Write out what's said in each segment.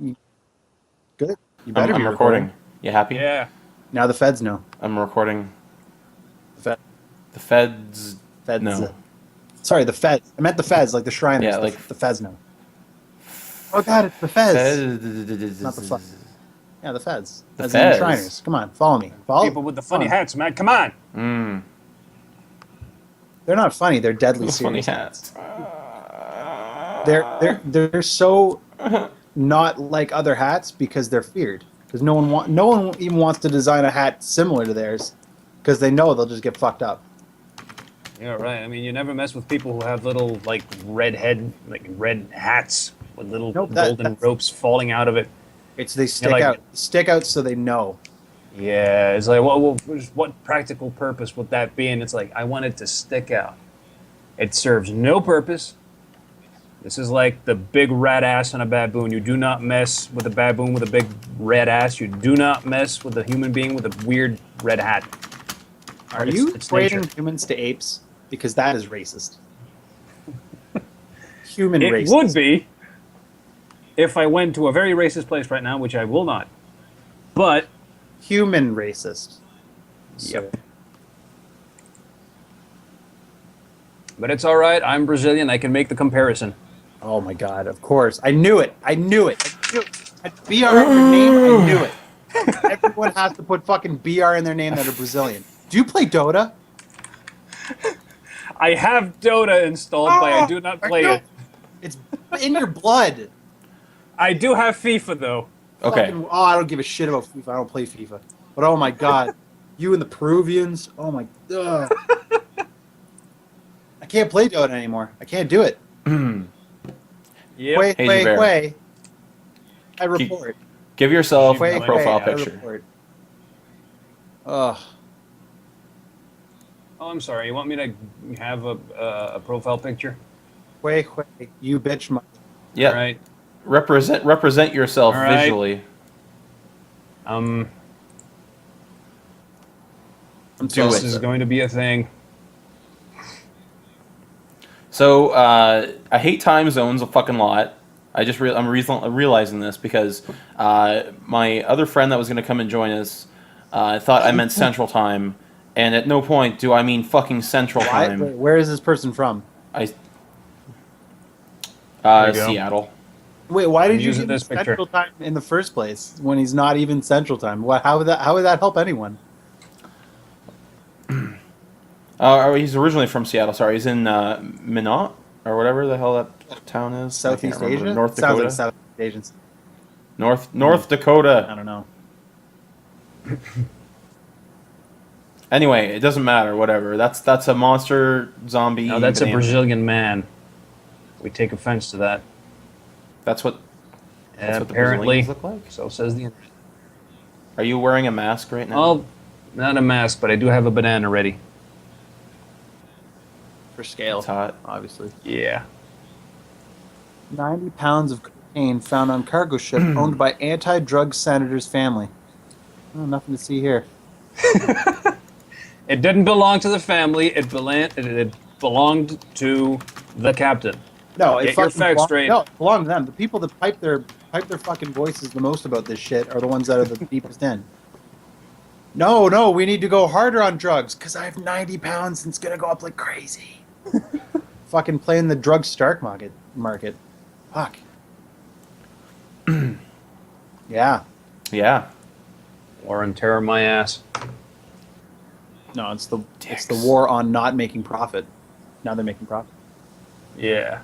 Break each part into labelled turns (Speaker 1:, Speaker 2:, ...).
Speaker 1: Good. You better
Speaker 2: I'm
Speaker 1: be
Speaker 2: recording. You happy?
Speaker 3: Yeah.
Speaker 1: Now the feds know.
Speaker 2: I'm recording.
Speaker 1: The
Speaker 2: The feds.
Speaker 1: feds.
Speaker 2: No.
Speaker 1: Sorry, the feds. I meant the feds, like the Shriners.
Speaker 2: Yeah,
Speaker 1: the feds know. Oh God, it's the feds. Not the fuck. Yeah, the feds.
Speaker 2: The
Speaker 1: As
Speaker 2: feds.
Speaker 1: in Shriners. Come on, follow me.
Speaker 3: People with the funny hats, man. Come on.
Speaker 1: They're not funny. They're deadly
Speaker 2: Funny
Speaker 1: serious.
Speaker 2: hats.
Speaker 1: They're so not like other hats because they're feared. Because no one even wants to design a hat similar to theirs because they know they'll just get fucked up.
Speaker 3: Yeah, right. I mean, you never mess with people who have little like red hats with little golden ropes falling out of it.
Speaker 1: It's they stick out so they know.
Speaker 3: Yeah, it's like, what practical purpose would that be? And it's like, I want it to stick out. It serves no purpose. This is like the big rat ass on a baboon. You do not mess with a baboon with a big red ass. You do not mess with a human being with a weird red hat.
Speaker 1: Are you equating humans to apes? Because that is racist. Human racist.
Speaker 3: It would be if I went to a very racist place right now, which I will not. But
Speaker 1: human racist.
Speaker 3: Yep. But it's all right. I'm Brazilian. I can make the comparison.
Speaker 1: Oh my God! Of course, I knew it. I knew it. Had BR in their name. I knew it. Everyone has to put fucking BR in their name that are Brazilian. Do you play Dota?
Speaker 3: I have Dota installed, but I do not play it.
Speaker 1: It's in your blood.
Speaker 3: I do have FIFA though.
Speaker 2: Okay.
Speaker 1: I don't give a shit about FIFA. I don't play FIFA. But oh my God, you and the Peruvians. Oh my God. I can't play Dota anymore. I can't do it.
Speaker 3: Yep.
Speaker 1: Way. I report.
Speaker 2: Give yourself a profile picture.
Speaker 1: Ugh.
Speaker 3: Oh, I'm sorry. You want me to have a profile picture?
Speaker 1: Wait. You bitch.
Speaker 2: Yeah.
Speaker 3: Right.
Speaker 2: Represent yourself visually.
Speaker 3: This is going to be a thing.
Speaker 2: So I hate time zones a fucking lot. I'm realizing this because my other friend that was going to come and join us thought I meant Central Time, and at no point do I mean fucking Central Time.
Speaker 1: Wait, where is this person from?
Speaker 2: Seattle.
Speaker 1: Wait, why did you use
Speaker 3: this picture
Speaker 1: Central Time in the first place when he's not even Central Time? How would that help anyone?
Speaker 2: He's originally from Seattle. Sorry, he's in Minot or whatever the hell that town is.
Speaker 1: Southeast Asia.
Speaker 2: North Dakota.
Speaker 1: Sounds like Southeast Asians.
Speaker 2: North Dakota.
Speaker 1: I don't know.
Speaker 2: Anyway, it doesn't matter. Whatever. That's a monster zombie.
Speaker 3: No, that's a Brazilian man. We take offense to that.
Speaker 2: That's what
Speaker 3: apparently
Speaker 2: the Brazilians look like.
Speaker 3: So says the internet.
Speaker 2: Are you wearing a mask right now?
Speaker 3: Well, not a mask, but I do have a banana ready.
Speaker 1: For scale.
Speaker 2: It's hot.
Speaker 1: Obviously.
Speaker 3: Yeah.
Speaker 1: 90 pounds of cocaine found on cargo ship owned by anti-drug senator's family. Oh, nothing to see here.
Speaker 3: It didn't belong to the family. It belonged to the captain.
Speaker 1: No,
Speaker 3: Get your facts straight.
Speaker 1: No, it belonged to them. The people that pipe their fucking voices the most about this shit are the ones that are the deepest in. No, we need to go harder on drugs because I have 90 pounds and it's gonna go up like crazy. Fucking playing the drug stock market. Fuck. Yeah.
Speaker 3: War on terror, my ass.
Speaker 1: No, it's the war on not making profit. Now they're making profit.
Speaker 3: Yeah.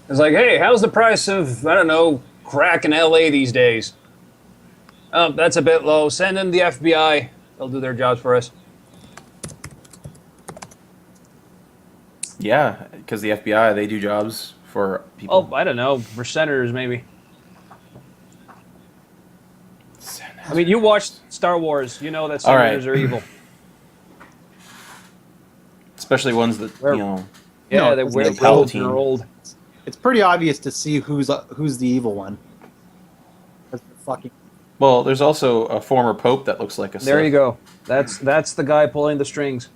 Speaker 3: It's like, hey, how's the price of, I don't know, crack in LA these days? Oh, that's a bit low. Send in the FBI. They'll do their jobs for us.
Speaker 2: Yeah, because the FBI, they do jobs for people.
Speaker 3: Oh, I don't know. For senators, maybe. I mean, you watched Star Wars. You know that senators are evil.
Speaker 2: Especially ones that,
Speaker 3: Yeah, they wear robes and are old.
Speaker 1: It's pretty obvious to see who's the evil one. Fucking.
Speaker 2: Well, there's also a former pope that looks like a Sith.
Speaker 3: There you go. That's the guy pulling the strings.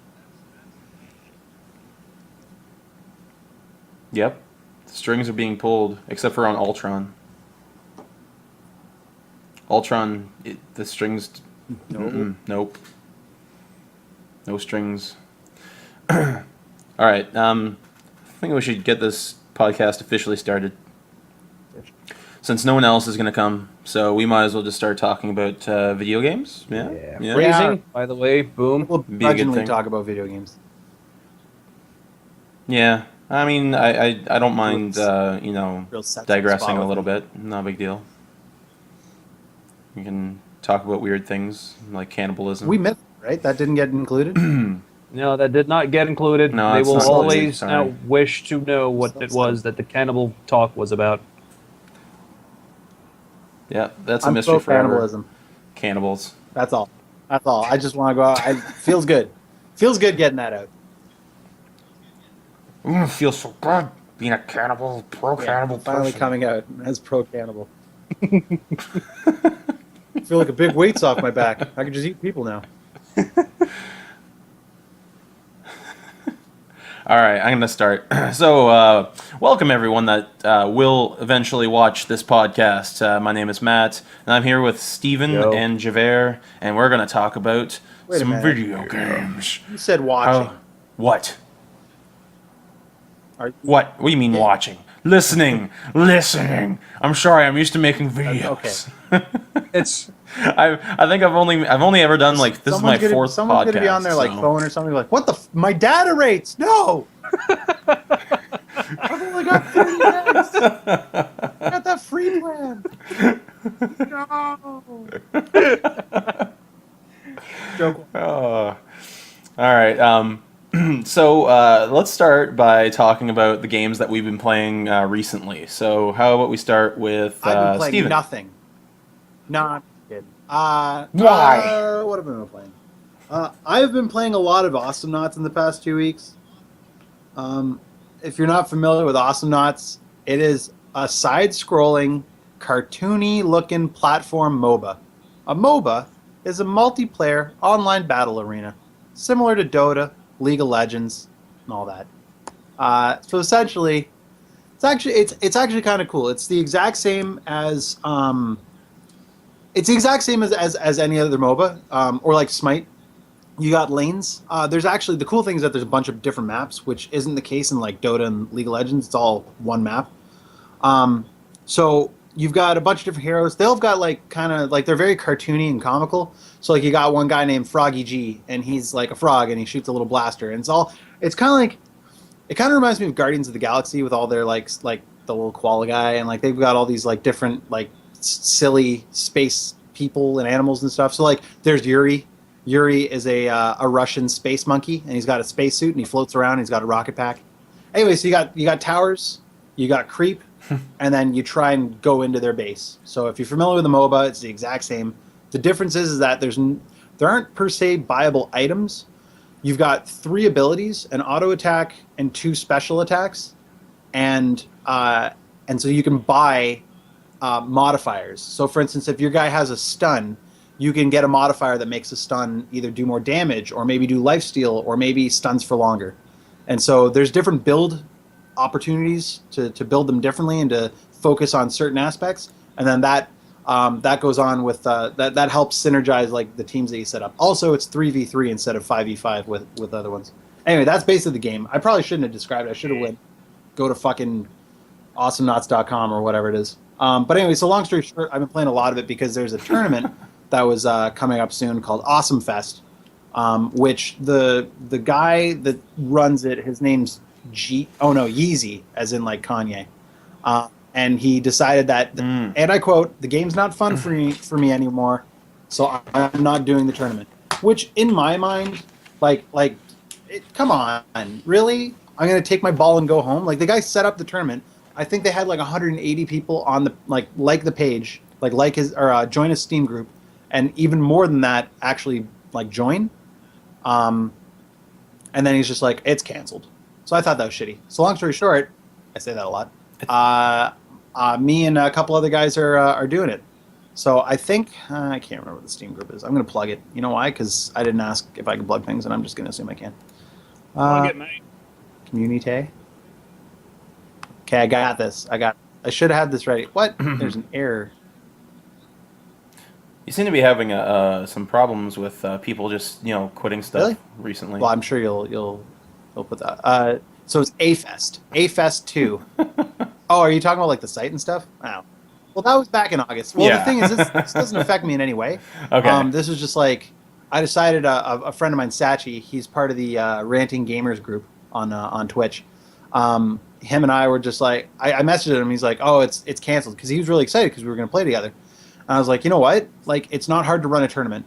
Speaker 2: Yep. The strings are being pulled, except for on Ultron. Ultron, the strings.
Speaker 1: No.
Speaker 2: Nope. No strings. All right. I think we should get this podcast officially started. Since no one else is going to come, so we might as well just start talking about video games. Yeah.
Speaker 3: Phrasing, by the way, boom.
Speaker 1: We'll
Speaker 2: Be a good
Speaker 1: begrudgingly
Speaker 2: thing.
Speaker 1: talk about video games.
Speaker 2: Yeah. I mean, I don't mind,
Speaker 1: Real sensitive
Speaker 2: digressing
Speaker 1: spot
Speaker 2: a
Speaker 1: with
Speaker 2: little
Speaker 1: me.
Speaker 2: bit. Not a big deal. We can talk about weird things like cannibalism.
Speaker 1: We missed it, right? That didn't get included.
Speaker 3: No, that did not get included.
Speaker 2: No,
Speaker 3: They
Speaker 2: it's
Speaker 3: will
Speaker 2: not included,
Speaker 3: always
Speaker 2: sorry.
Speaker 3: now wish to know what
Speaker 1: So
Speaker 3: it was that the cannibal talk was about.
Speaker 2: Yeah, that's a
Speaker 1: I'm
Speaker 2: mystery
Speaker 1: pro
Speaker 2: forever.
Speaker 1: cannibalism.
Speaker 2: Cannibals.
Speaker 1: That's all. That's all. I just want to go out. Feels good. Feels good getting that out.
Speaker 2: Feels so good being a cannibal, pro-cannibal
Speaker 1: Finally
Speaker 2: person.
Speaker 1: coming out as pro cannibal. I feel like a big weight's off my back. I can just eat people now.
Speaker 2: All right, I'm going to start. So, welcome everyone that will eventually watch this podcast. My name is Matt, and I'm here with Steven
Speaker 3: Yo.
Speaker 2: and Javer, and we're going to talk about
Speaker 1: Wait a
Speaker 2: some
Speaker 1: minute.
Speaker 2: video games.
Speaker 1: You said watching.
Speaker 2: What?
Speaker 1: Are-
Speaker 2: What do you mean
Speaker 1: Yeah.
Speaker 2: watching? Listening. Listening. I'm sorry, I'm used to making videos.
Speaker 1: okay.
Speaker 3: It's
Speaker 2: I think I've only ever done like this is my fourth
Speaker 1: Someone's
Speaker 2: podcast.
Speaker 1: gonna be on their like
Speaker 2: so-
Speaker 1: phone or something like, what the? My data rates? No. I've only got 30 minutes. I got that free plan. No. Joke.
Speaker 2: All right. So let's start by talking about the games that we've been playing recently. So how about we start with
Speaker 1: I've been playing
Speaker 2: Steven?
Speaker 1: nothing. No, I'm kidding.
Speaker 2: Why?
Speaker 1: What have I been playing? I've been playing a lot of Awesome Knots in the past 2 weeks. If you're not familiar with Awesome Knots, it is a side-scrolling, cartoony-looking platform MOBA. A MOBA is a multiplayer online battle arena, similar to Dota, League of Legends, and all that. So essentially, it's actually kind of cool. It's the exact same as as any other MOBA, or like Smite. You got lanes. There's actually, the cool thing is that there's a bunch of different maps, which isn't the case in like Dota and League of Legends. It's all one map. So you've got a bunch of different heroes. They'll have got like kind of like, they're very cartoony and comical. So like you got one guy named Froggy G, and he's like a frog, and he shoots a little blaster, and it's kind of like, it kind of reminds me of Guardians of the Galaxy with all their like the little koala guy, and like they've got all these like different like silly space people and animals and stuff. So like there's Yuri. Yuri is a Russian space monkey, and he's got a spacesuit, and he floats around. And he's got a rocket pack. Anyway, so you got towers, you got creep, and then you try and go into their base. So if you're familiar with the MOBA, it's the exact same. The difference is that there aren't per se buyable items. You've got 3 abilities: an auto attack and 2 special attacks, and so you can buy modifiers. So for instance, if your guy has a stun, you can get a modifier that makes a stun either do more damage, or maybe do lifesteal, or maybe stuns for longer. And so there's different build opportunities to build them differently and to focus on certain aspects. And then that goes on with that helps synergize like the teams that you set up. Also, it's 3v3 instead of 5v5 with other ones. Anyway, that's basically the game. I probably shouldn't have described it. I should have go to fucking awesomeknots.com or whatever it is. But anyway, so long story short, I've been playing a lot of it because there's a tournament that was coming up soon called Awesome Fest, which the guy that runs it, his name's Yeezy, as in like Kanye. And he decided that, and I quote, "The game's not fun for me anymore, so I'm not doing the tournament." Which, in my mind, come on, really? I'm gonna take my ball and go home? Like, the guy set up the tournament. I think they had like 180 people on the like the page, like his or join his Steam group, and even more than that actually like join. And then he's just like, it's canceled. So I thought that was shitty. So long story short, I say that a lot. Me and a couple other guys are doing it. So I think I can't remember what the Steam group is. I'm gonna plug it. You know why? Because I didn't ask if I could plug things, and I'm just gonna assume I can.
Speaker 3: plug it, mate.
Speaker 1: Community. Okay, I got this. I should have had this ready. What? There's an error.
Speaker 2: You seem to be having some problems with people just quitting stuff
Speaker 1: Really?
Speaker 2: recently.
Speaker 1: Well, I'm sure you'll put that. So it's A Fest 2. Oh, are you talking about like the site and stuff? Oh. Well, that was back in August. Well,
Speaker 2: Yeah.
Speaker 1: the thing is, this doesn't affect me in any way.
Speaker 2: Okay.
Speaker 1: This was just like I decided. A friend of mine, Sachi, he's part of the Ranting Gamers group on Twitch. Him and I were just like, I messaged him. He's like, "Oh, it's canceled," because he was really excited because we were going to play together. And I was like, you know what? Like, it's not hard to run a tournament.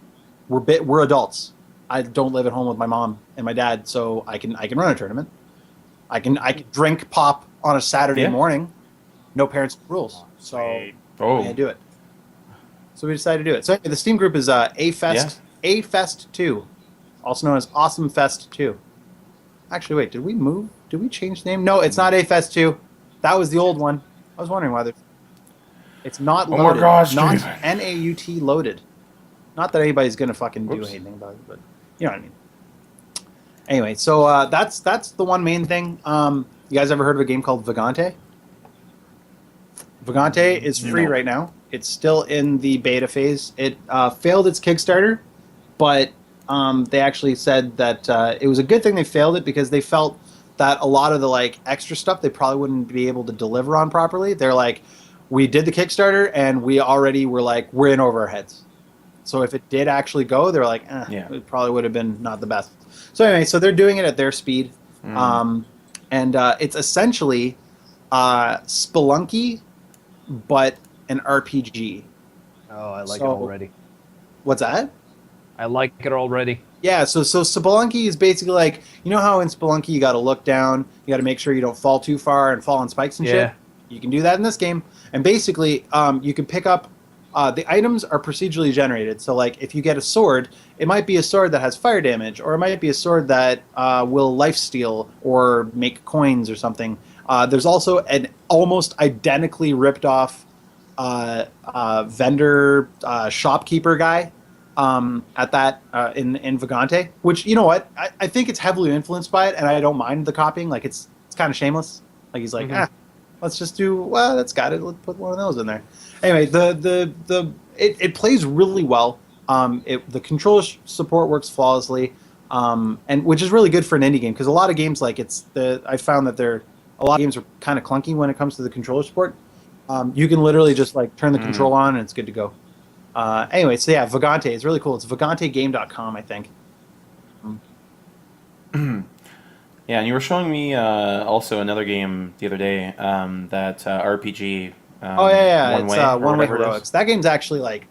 Speaker 1: We're adults. I don't live at home with my mom and my dad, so I can run a tournament. I can drink pop on a Saturday morning. No parents' rules. So I had to do it. So we decided to do it. So the Steam group is A Fest 2, also known as Awesome Fest 2. Actually, wait, did we move? Did we change the name? No, it's not A Fest 2. That was the old one. I was wondering why it's not loaded.
Speaker 2: Oh my gosh,
Speaker 1: not
Speaker 2: dude.
Speaker 1: NAUT loaded. Not that anybody's gonna fucking do anything about it, but you know what I mean. Anyway, so that's the one main thing. You guys ever heard of a game called Vagante? Vagante is free right now. It's still in the beta phase. It failed its Kickstarter, but they actually said that it was a good thing they failed it because they felt that a lot of the like extra stuff they probably wouldn't be able to deliver on properly. They're like, we did the Kickstarter and we already were like, we're in over our heads. So if it did actually go, they're like, it probably would have been not the best. So anyway, so they're doing it at their speed. And it's essentially Spelunky, but an RPG.
Speaker 3: Oh, I like it already.
Speaker 1: What's that?
Speaker 3: I like it already.
Speaker 1: Yeah, so Spelunky is basically like, you know how in Spelunky you got to look down, you got to make sure you don't fall too far and fall on spikes and shit? You can do that in this game. And basically, you can pick up, the items are procedurally generated. So like if you get a sword, it might be a sword that has fire damage, or it might be a sword that will lifesteal or make coins or something. There's also an almost identically ripped off vendor shopkeeper guy at that in Vagante, which, you know what, I think it's heavily influenced by it, and I don't mind the copying. Like it's kind of shameless. Like he's like, let's just do, well, that's got it. Let's put one of those in there. Anyway, it plays really well. The controller support works flawlessly, and which is really good for an indie game because a lot of games like I found that a lot of games are kind of clunky when it comes to the controller support. You can literally just like turn the control on and it's good to go. Anyway, so yeah, Vagante is really cool. It's vagantegame.com, I think.
Speaker 2: Yeah, and you were showing me also another game the other day, that RPG.
Speaker 1: It's One Way Heroics. That game's actually like,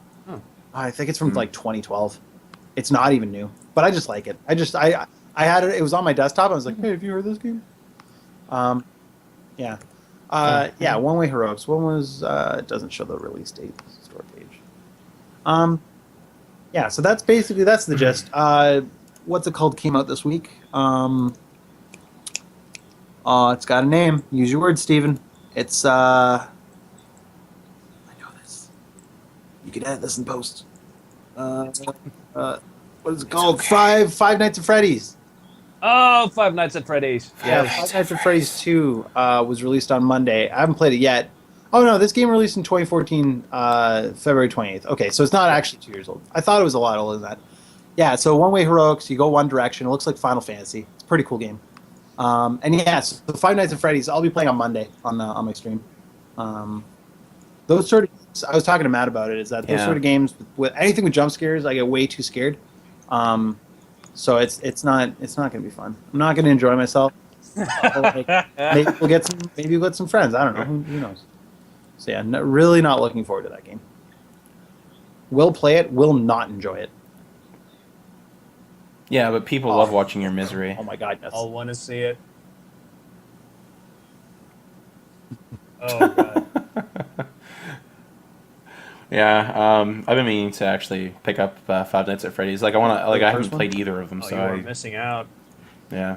Speaker 1: I think it's from like 2012. It's not even new, but I just like it. I had it. It was on my desktop. I was like, hey, have you heard of this game? Yeah. One Way Heroics. When was? It doesn't show the release date. Store page. Yeah. So that's the gist. What's it called? Came out this week. It's got a name. Use your words, Steven. It's I know this. You can edit this in post. What is it called? Five Nights at Freddy's.
Speaker 3: Oh, Five Nights at Freddy's.
Speaker 1: Yeah, Five Nights at Freddy's 2 was released on Monday. I haven't played it yet. Oh no, this game released in 2014, February 28th. Okay, so it's not actually 2 years old. I thought it was a lot older than that. Yeah, so One Way Heroics, you go one direction. It looks like Final Fantasy. It's a pretty cool game. And yeah, so Five Nights at Freddy's, I'll be playing on Monday on my stream. Those sort of games, I was talking to Matt about it, is that those sort of games, with anything with jump scares, I get way too scared. So it's not going to be fun. I'm not going to enjoy myself. Maybe we'll get some friends. I don't know. Who knows? So yeah, really not looking forward to that game. Will play it, will not enjoy it.
Speaker 2: Yeah, but people love watching your misery.
Speaker 1: Oh my god, yes.
Speaker 3: I'll want to see it. Oh god.
Speaker 2: Yeah, I've been meaning to actually pick up Five Nights at Freddy's. Like I haven't played either of them, so
Speaker 3: you are missing out.
Speaker 2: Yeah.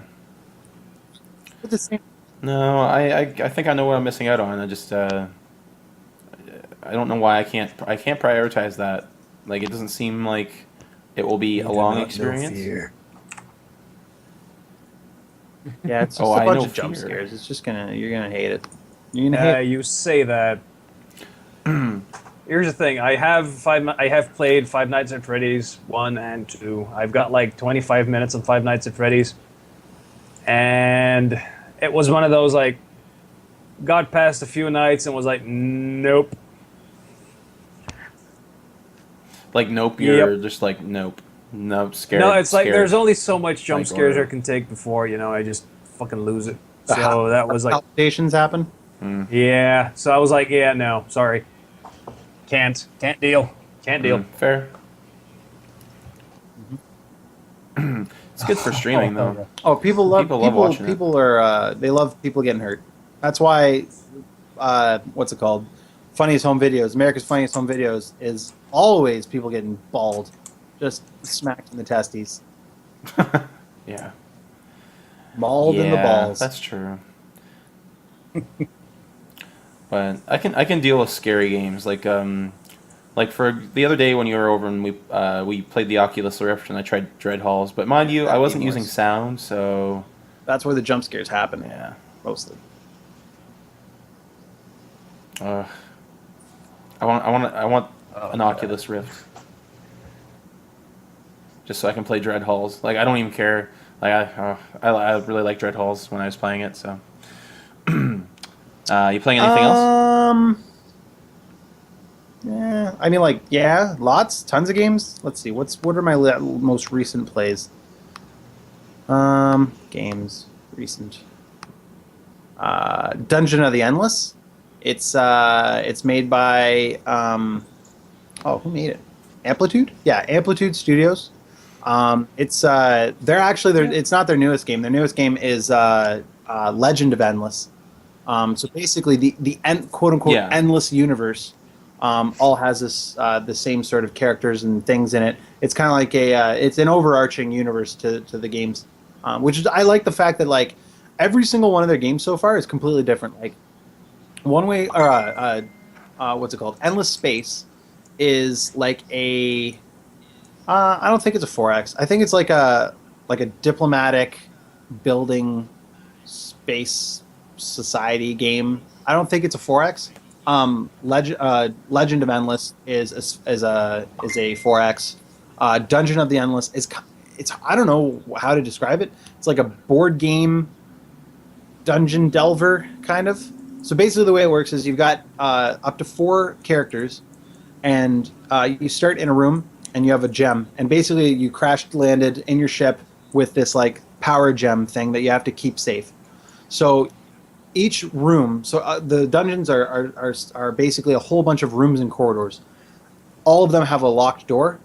Speaker 1: It's the same.
Speaker 2: No, I think I know what I'm missing out on. I just I don't know why I can't prioritize that. Like it doesn't seem like it will be a long experience.
Speaker 1: Yeah, it's just a bunch of jump scares. It's just you're gonna hate it. You're gonna hate it.
Speaker 3: You say that. Here's the thing. I have played Five Nights at Freddy's 1 and 2. I've got like 25 minutes of Five Nights at Freddy's. And it was one of those like got past a few nights and was like, nope.
Speaker 2: Like nope, you're just like nope. Nope, scared.
Speaker 3: No, it's like
Speaker 2: scared.
Speaker 3: there's only so much jump
Speaker 2: Like,
Speaker 3: scares
Speaker 2: or-
Speaker 3: I can take before, I just fucking lose it.
Speaker 1: The
Speaker 3: So that was like,
Speaker 1: palpitations happen.
Speaker 3: yeah. So I was like, yeah, no, sorry. Can't deal. Can't deal.
Speaker 2: Fair. It's good for streaming though.
Speaker 1: Oh, people love
Speaker 2: People love watching it.
Speaker 1: people are they love people getting hurt. That's why what's it called? Funniest home videos, America's Funniest Home Videos is always people getting balled, just smacked in the testes,
Speaker 2: Yeah.
Speaker 1: mauled in the balls.
Speaker 2: That's true. But I can deal with scary games like for the other day when you were over and we played the Oculus Rift and I tried Dread Halls, but mind you, I wasn't using sound, so
Speaker 1: That's where the jump scares happen.
Speaker 2: yeah.
Speaker 1: Mostly.
Speaker 2: I want an Oculus Rift. Just so I can play Dread Halls. Like I don't even care. Like I really like Dread Halls when I was playing it. So, you playing anything else?
Speaker 1: Yeah, I mean, like, yeah, tons of games. Let's see, what are my most recent plays? Games recent. Dungeon of the Endless. It's made by who made it? Amplitude? Yeah, Amplitude Studios. It's not their newest game. Their newest game is Legend of Endless. So basically, the quote unquote endless universe all has this the same sort of characters and things in it. It's kind of like it's an overarching universe to the games, which is, I like the fact that like every single one of their games so far is completely different. Like one way or what's it called? Endless Space is like a I don't think it's a 4X. I think it's like a diplomatic building space society game. I don't think it's a 4X. Legend of Endless is a 4X. Dungeon of the Endless it's I don't know how to describe it. It's like a board game dungeon delver kind of. So basically, the way it works is you've got up to 4 characters, and you start in a room and you have a gem, and basically you landed in your ship with this like power gem thing that you have to keep safe. So each room, the dungeons are basically a whole bunch of rooms and corridors. All of them have a locked door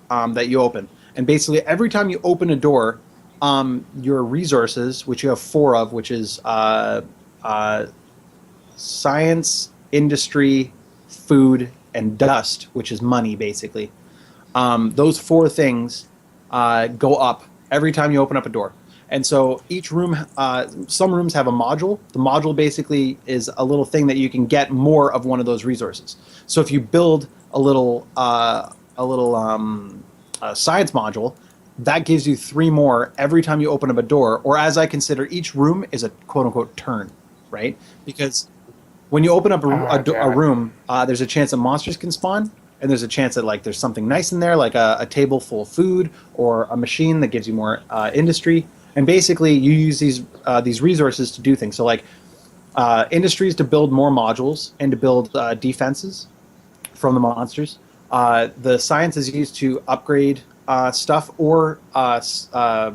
Speaker 1: that you open, and basically every time you open a door, your resources, which you have 4 of, which is science, industry, food, and dust, which is money, basically. Those 4 things go up every time you open up a door. And so each room, some rooms have a module. The module basically is a little thing that you can get more of one of those resources. So if you build a little science module, that gives you 3 more every time you open up a door. Or as I consider, each room is a quote unquote turn, right? Because when you open up a room, there's a chance that monsters can spawn, and there's a chance that like there's something nice in there, like a table full of food or a machine that gives you more industry. And basically, you use these resources to do things. So like industries to build more modules and to build defenses from the monsters. The science is used to upgrade stuff or to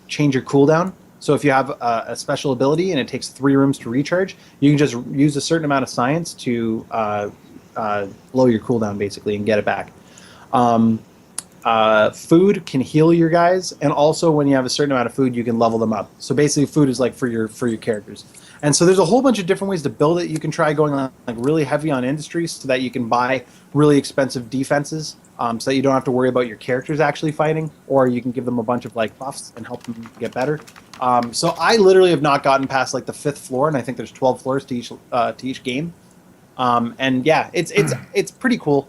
Speaker 1: change your cooldown. So if you have a special ability and it takes 3 rooms to recharge, you can just use a certain amount of science to blow your cooldown basically and get it back. Food can heal your guys, and also when you have a certain amount of food, you can level them up. So basically, food is like for your characters. And so there's a whole bunch of different ways to build it. You can try going like really heavy on industries so that you can buy really expensive defenses, so that you don't have to worry about your characters actually fighting, or you can give them a bunch of like buffs and help them get better. So I literally have not gotten past like the 5th floor, and I think there's 12 floors to each game. And yeah, it's pretty cool.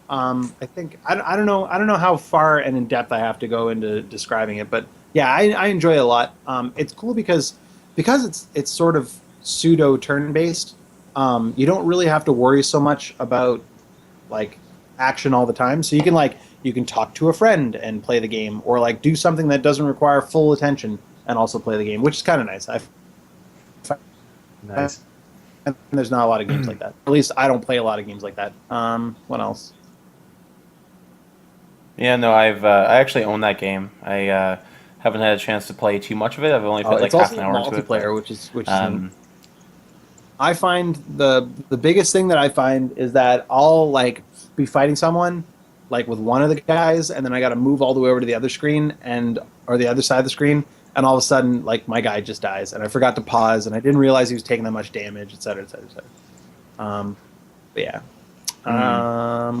Speaker 1: I think I don't know how far and in depth I have to go into describing it, but yeah, I enjoy it a lot. It's cool because it's sort of pseudo turn based. you don't really have to worry so much about like action all the time. So you can talk to a friend and play the game, or like do something that doesn't require full attention and also play the game, which is kind of nice.
Speaker 3: Nice.
Speaker 1: And there's not a lot of games like that. At least I don't play a lot of games like that. What else?
Speaker 2: Yeah, no, I actually own that game. I haven't had a chance to play too much of it. I've only played like
Speaker 1: it's
Speaker 2: half
Speaker 1: also
Speaker 2: an hour into it.
Speaker 1: multiplayer, which is neat.
Speaker 2: I
Speaker 1: I find the biggest thing that I find is that I'll like be fighting someone like with one of the guys, and then I got to move all the way over to the other screen or the other side of the screen, and all of a sudden like my guy just dies, and I forgot to pause, and I didn't realize he was taking that much damage, et cetera, et cetera, et cetera. But yeah.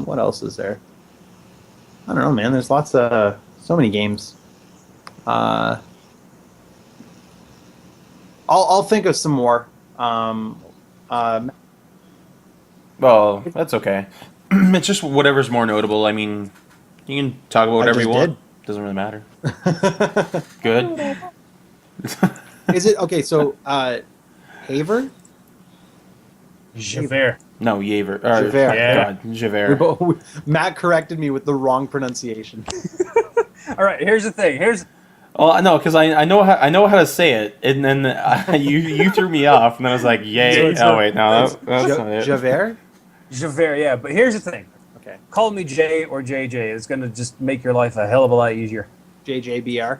Speaker 1: What else is there? I don't know, man. There's so many games. I'll think of some more.
Speaker 2: Well, that's okay. It's just whatever's more notable. I mean, you can talk about whatever you want. Doesn't really matter. Good.
Speaker 1: Is it okay? So, Javer?
Speaker 3: Javer.
Speaker 2: No, Javer.
Speaker 1: Javer.
Speaker 3: Yeah.
Speaker 2: God, Javer.
Speaker 1: Matt corrected me with the wrong pronunciation.
Speaker 3: All right, here's the thing.
Speaker 2: Well, no, because I know how to say it, and then you threw me off, and then I was like, "Yay!"
Speaker 3: So
Speaker 2: Wait, no, that's not it.
Speaker 1: Javer?
Speaker 3: Javer, yeah. But here's the thing.
Speaker 1: Okay.
Speaker 3: Call me Jay or JJ. It's going to just make your life a hell of a lot easier.
Speaker 1: JJBR?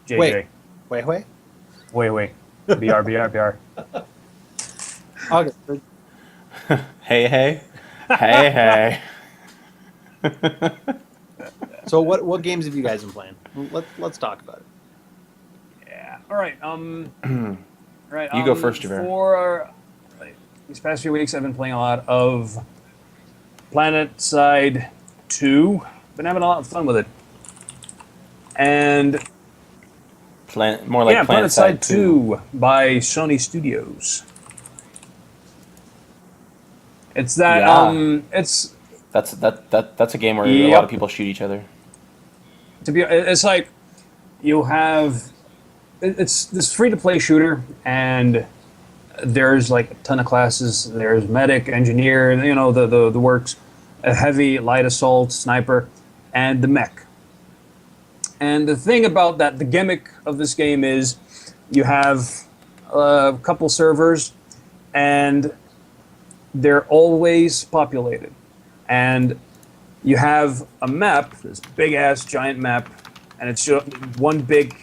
Speaker 3: JJ.
Speaker 1: Wait.
Speaker 3: Wait. BR.
Speaker 1: Okay.
Speaker 2: Hey.
Speaker 1: So what games have you guys been playing? Let's talk about it.
Speaker 3: Yeah. All right. Right.
Speaker 2: You go first, Javer.
Speaker 3: For these past few weeks, I've been playing a lot of Planet Side 2. Been having a lot of fun with it. And
Speaker 2: Planet
Speaker 3: Side 2 by Sony Studios. It's that
Speaker 2: That's a game where a lot of people shoot each other.
Speaker 3: It's like you have it's this free-to-play shooter, and there's like a ton of classes. There's medic, engineer, the works, a heavy, light assault, sniper, and the mech. And the thing about that, the gimmick of this game is you have a couple servers, and they're always populated. And you have a map, this big-ass giant map, and it's just one big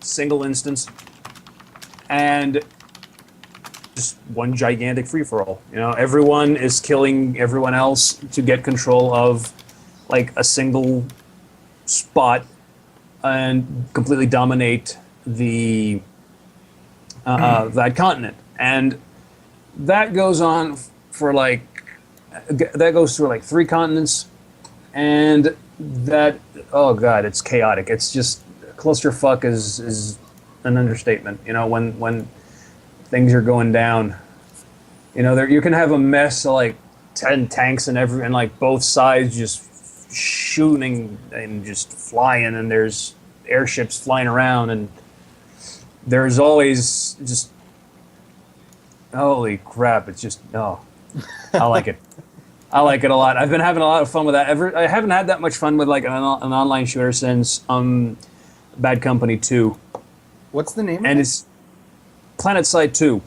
Speaker 3: single instance, and just one gigantic free-for-all. Everyone is killing everyone else to get control of like a single spot and completely dominate the that continent. And that goes on for that goes through like 3 continents, and it's chaotic. It's just clusterfuck is an understatement. When things are going down, you can have a mess of like 10 tanks and like both sides just shooting and just flying, and there's airships flying around, and there's always just holy crap. It's just I like it. I like it a lot. I've been having a lot of fun with that. I haven't had that much fun with like an online shooter since Bad Company 2.
Speaker 1: What's the name?
Speaker 3: And it's Planet Side 2.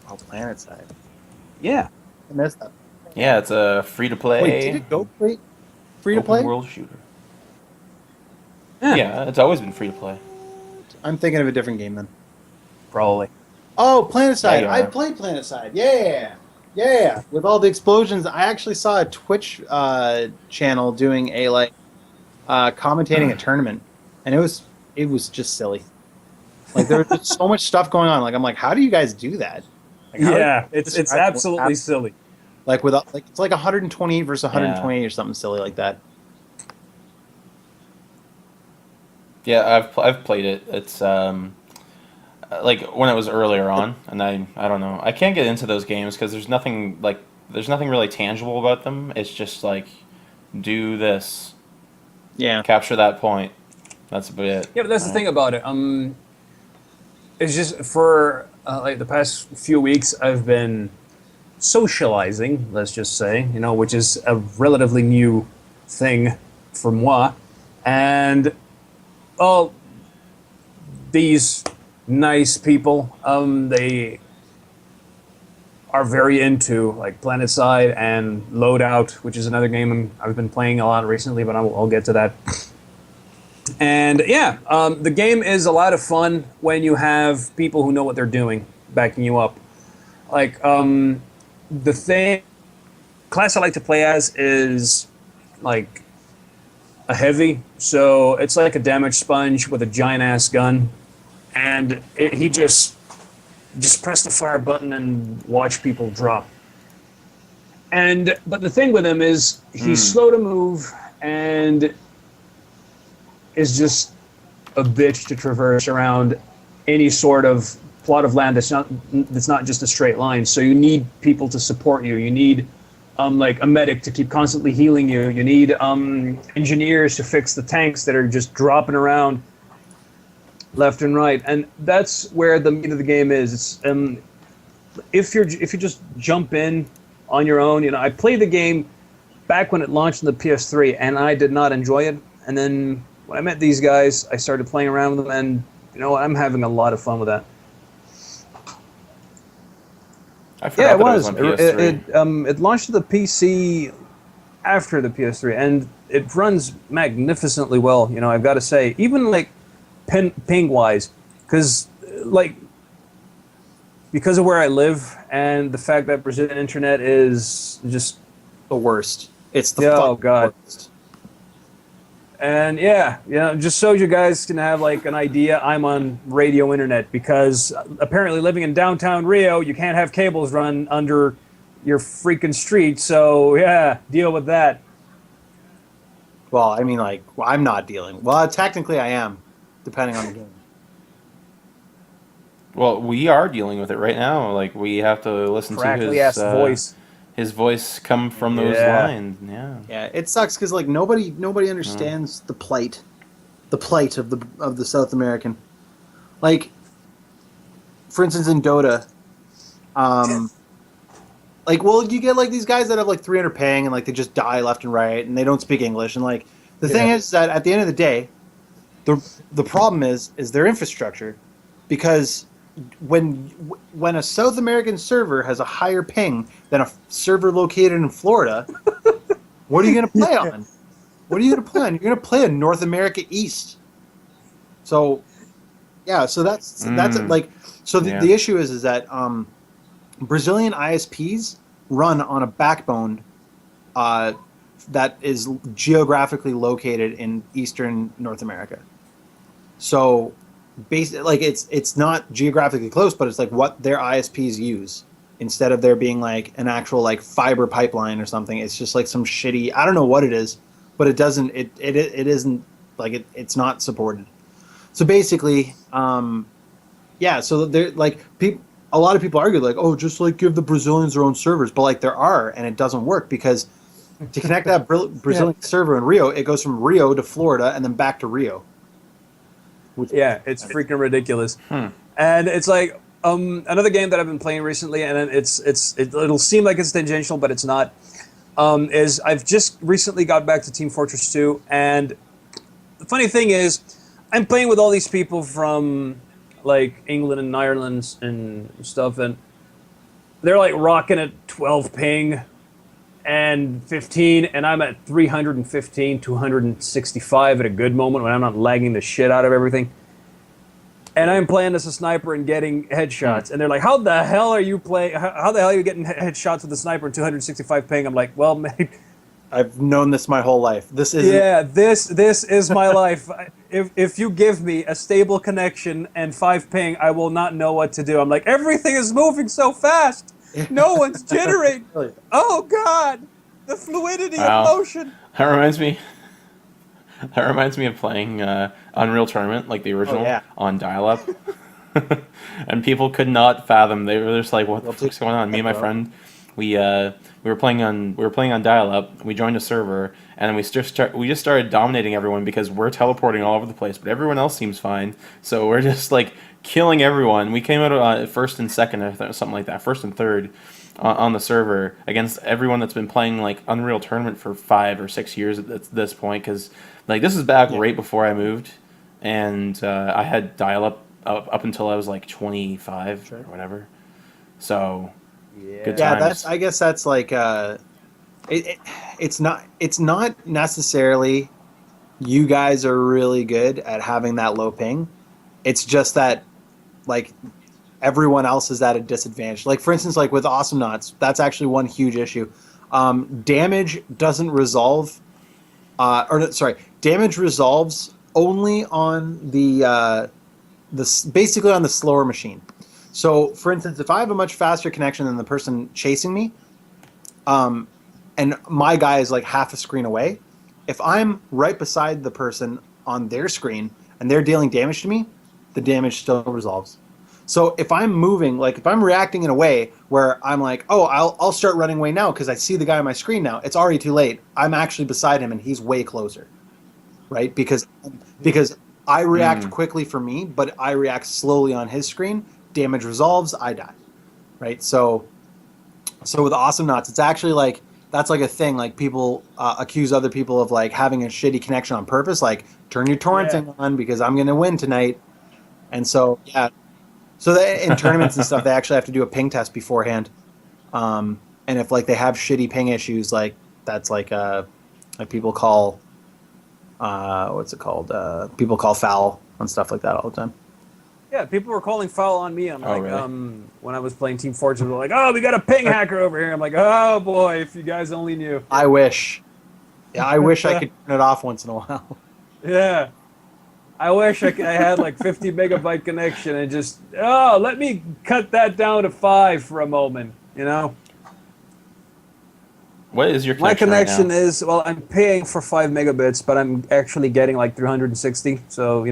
Speaker 1: Oh, Planet Side.
Speaker 3: Yeah.
Speaker 1: I missed that.
Speaker 2: Yeah, it's a free-to-play.
Speaker 1: Wait, did it go free to play?
Speaker 2: Open world shooter. Yeah, it's always been free-to-play.
Speaker 1: I'm thinking of a different game then.
Speaker 3: Probably.
Speaker 1: Oh, Planet Side.
Speaker 2: Yeah,
Speaker 1: I played Planet Side. Yeah. With all the explosions, I actually saw a Twitch channel doing a commentating a tournament, and it was just silly. Like there was just so much stuff going on. Like I'm like, how do you guys do that? Like,
Speaker 3: it's absolutely silly.
Speaker 1: Like it's like 128 versus 128 or something silly like that.
Speaker 2: Yeah, I've played it. It's like when it was earlier on, and I don't know. I can't get into those games because there's nothing really tangible about them. It's just like do this, capture that point. That's about it.
Speaker 3: Yeah, but that's the thing about it. It's just for like the past few weeks, I've been socializing, let's just say, which is a relatively new thing for moi. And oh, these nice people, they are very into like PlanetSide and Loadout, which is another game I've been playing a lot recently, but I'll get to that. And yeah, the game is a lot of fun when you have people who know what they're doing backing you up. Like, the class I like to play as is like a heavy, so it's like a damage sponge with a giant ass gun, and he just press the fire button and watch people drop. But the thing with him is he's slow to move and is just a bitch to traverse around any sort of plot of land that's not just a straight line. So you need people to support you. You need like a medic to keep constantly healing you. You need engineers to fix the tanks that are just dropping around left and right. And that's where the meat of the game is. It's if you just jump in on your own. I played the game back when it launched on the PS3, and I did not enjoy it. And then when I met these guys, I started playing around with them, and I'm having a lot of fun with that.
Speaker 2: I forgot
Speaker 3: it was.
Speaker 2: on PS3.
Speaker 3: It launched to the PC after the PS3, and it runs magnificently well. I've got to say, even like ping-wise, because of where I live and the fact that Brazilian internet is just
Speaker 1: the worst. It's the worst.
Speaker 3: And just so you guys can have like an idea, I'm on radio internet because apparently living in downtown Rio, you can't have cables run under your freaking street. So yeah, deal with that.
Speaker 1: Well, I mean, I'm not dealing. Well, technically I am, depending on the game.
Speaker 2: Well, we are dealing with it right now. Like, we have to listen
Speaker 3: Crackly
Speaker 2: to his
Speaker 3: voice.
Speaker 2: His voice come from those lines. Yeah.
Speaker 1: Yeah, it sucks because nobody understands the plight of the South American. Like, for instance, in Dota, you get like these guys that have like 300 ping and like they just die left and right and they don't speak English, and like the thing is that at the end of the day, the problem is their infrastructure, because when a South American server has a higher ping than a server located in Florida, what are you going to play on? What are you going to play on? You're going to play in North America East. So, yeah. So that's like. So the issue is that Brazilian ISPs run on a backbone that is geographically located in Eastern North America. So. Like it's not geographically close, but it's like what their ISPs use instead of there being like an actual like fiber pipeline or something. It's just like some shitty, I don't know what it is, but it doesn't it isn't like it's not supported. So basically, so they're like a lot of people argue like, oh, just like give the Brazilians their own servers, but like there are, and it doesn't work because to connect that Brazilian server in Rio, it goes from Rio to Florida and then back to Rio.
Speaker 3: Yeah, it's freaking ridiculous. And it's like another game that I've been playing recently, and it'll seem like it's tangential, but it's not. Is I've just recently got back to Team Fortress 2, and the funny thing is, I'm playing with all these people from like England and Ireland and stuff, and they're like rocking at 12 ping and 15, and I'm at 315, 265 at a good moment when I'm not lagging the shit out of everything. And I'm playing as a sniper and getting headshots. And they're like, how the hell are you playing? How the hell are you getting headshots with a sniper and 265 ping? I'm like, well, mate,
Speaker 1: I've known this my whole life. This is
Speaker 3: this is my life. If you give me a stable connection and 5 ping, I will not know what to do. I'm like, everything is moving so fast. No one's generating. Oh God, the fluidity of motion.
Speaker 2: That reminds me of playing Unreal Tournament, like the original, on dial-up, and people could not fathom. They were just like, "What the fuck's going on?" Me and my friend we were playing on dial-up. We joined a server, and we just started dominating everyone because we're teleporting all over the place, but everyone else seems fine. So we're just like killing everyone. We came out first and second, or something like that, first and third on the server against everyone that's been playing like Unreal Tournament for 5 or 6 years at this point. Because like this is back right before I moved, and I had dial-up up until I was like 25 or whatever. So. Good
Speaker 1: Yeah,
Speaker 2: times.
Speaker 1: I guess that's like it's not necessarily you guys are really good at having that low ping. It's just that like everyone else is at a disadvantage. Like for instance, like with Awesome Knots, that's actually one huge issue. Damage doesn't resolve, damage resolves only on the basically on the slower machine. So, for instance, if I have a much faster connection than the person chasing me, and my guy is like half a screen away, if I'm right beside the person on their screen and they're dealing damage to me, the damage still resolves. So if I'm moving, like if I'm reacting in a way where I'm like, oh, I'll start running away now because I see the guy on my screen now, it's already too late. I'm actually beside him and he's way closer, right? Because I react quickly for me, but I react slowly on his screen. Damage resolves, I die, right? So with Awesome Knots, it's actually like that's like a thing. Like people accuse other people of like having a shitty connection on purpose. Like turn your torrenting on because I'm gonna win tonight. And so in tournaments and stuff, they actually have to do a ping test beforehand. And if like they have shitty ping issues, like that's like people call what's it called? People call foul on stuff like that all the time.
Speaker 3: Yeah, people were calling foul on me. I'm
Speaker 2: really?
Speaker 3: When I was playing Team Fortress, they're like, "Oh, we got a ping hacker over here." I'm like, "Oh boy, if you guys only knew."
Speaker 1: I wish. Yeah, I wish I could turn it off once in a while.
Speaker 3: Yeah, I wish I had like 50 megabyte connection and just let me cut that down to 5 for a moment. You know,
Speaker 2: What is your
Speaker 3: my
Speaker 2: connection
Speaker 3: connection
Speaker 2: right now?
Speaker 3: is I'm paying for 5 megabits, but I'm actually getting like 360. So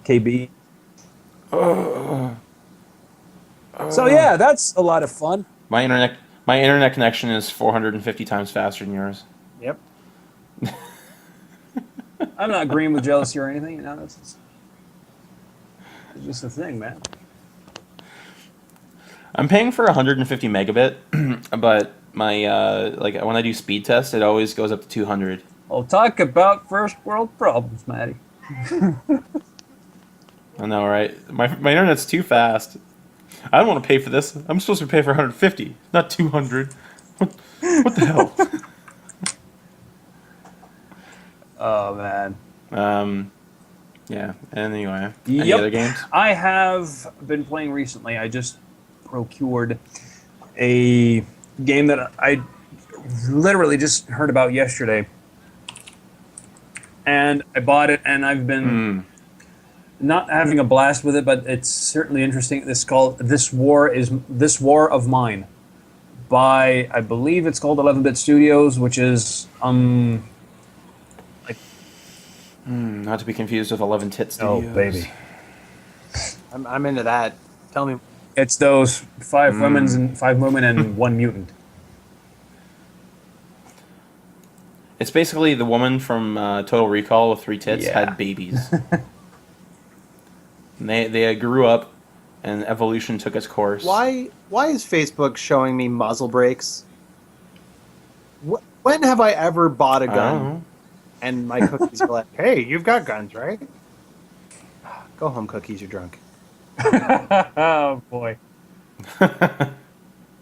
Speaker 3: KB. So yeah, that's a lot of fun.
Speaker 2: My internet connection is 450 times faster than yours.
Speaker 1: Yep.
Speaker 3: I'm not agreeing with jealousy or anything. It's just a thing, man.
Speaker 2: I'm paying for 150 megabit, but my like when I do speed test, it always goes up to 200.
Speaker 3: Well, talk about first world problems, Matty.
Speaker 2: I know, right? My internet's too fast. I don't want to pay for this. I'm supposed to pay for 150, not 200. What the hell?
Speaker 3: Oh man.
Speaker 2: Yeah. Anyway, any
Speaker 3: Yep.
Speaker 2: other games?
Speaker 3: I have been playing recently. I just procured a game that I literally just heard about yesterday, and I bought it, and I've been not having a blast with it, but it's certainly interesting. It's called This War of Mine by, I believe it's called 11-Bit Studios, which is
Speaker 2: Not to be confused with 11 Tit Studios.
Speaker 3: oh baby,
Speaker 1: I'm into that. Tell me.
Speaker 3: it's those 5 women and 1 mutant.
Speaker 2: It's basically the woman from Total Recall with 3 tits
Speaker 3: Yeah.
Speaker 2: had babies. And they grew up, and evolution took its course.
Speaker 1: Why is Facebook showing me muzzle brakes? When have I ever bought a
Speaker 2: I don't
Speaker 1: gun
Speaker 2: know.
Speaker 1: and my cookies are like, "Hey, you've got guns, right?" Go home, cookies. You're drunk.
Speaker 3: Oh boy. I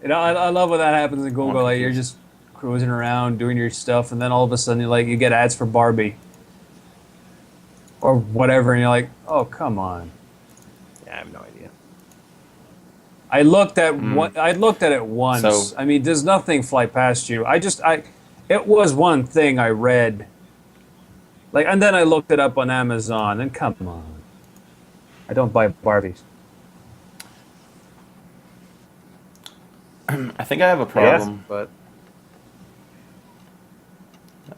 Speaker 3: love when that happens in Google. Like you're just cruising around doing your stuff, and then all of a sudden you get ads for Barbie or whatever, and you're like, oh come on.
Speaker 1: Yeah, I have no idea.
Speaker 3: I looked at I looked at it once.
Speaker 2: So-
Speaker 3: I mean, does nothing fly past you? It was one thing I read. Like, and then I looked it up on Amazon, and come on. I don't buy Barbies.
Speaker 2: I think I have a problem.
Speaker 1: But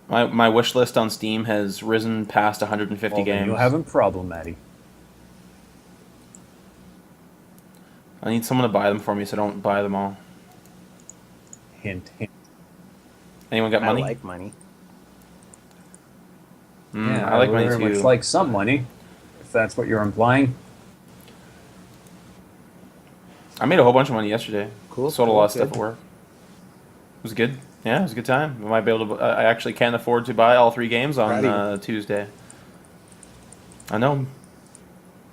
Speaker 2: My wish list on Steam has risen past 150 games.
Speaker 3: You're having a problem, Maddie.
Speaker 2: I need someone to buy them for me, so don't buy them all.
Speaker 3: Hint, hint.
Speaker 2: Anyone got money?
Speaker 4: I like money.
Speaker 2: I like money
Speaker 3: very
Speaker 2: too.
Speaker 3: much like some money, if that's what you're implying.
Speaker 2: I made a whole bunch of money yesterday.
Speaker 4: Cool,
Speaker 2: Sold a
Speaker 4: cool,
Speaker 2: lot of stuff
Speaker 4: good.
Speaker 2: at work. It was good. Yeah, it was a good time. I might be able to. I actually can't afford to buy all 3 games
Speaker 4: Proud of
Speaker 2: on Tuesday. I know.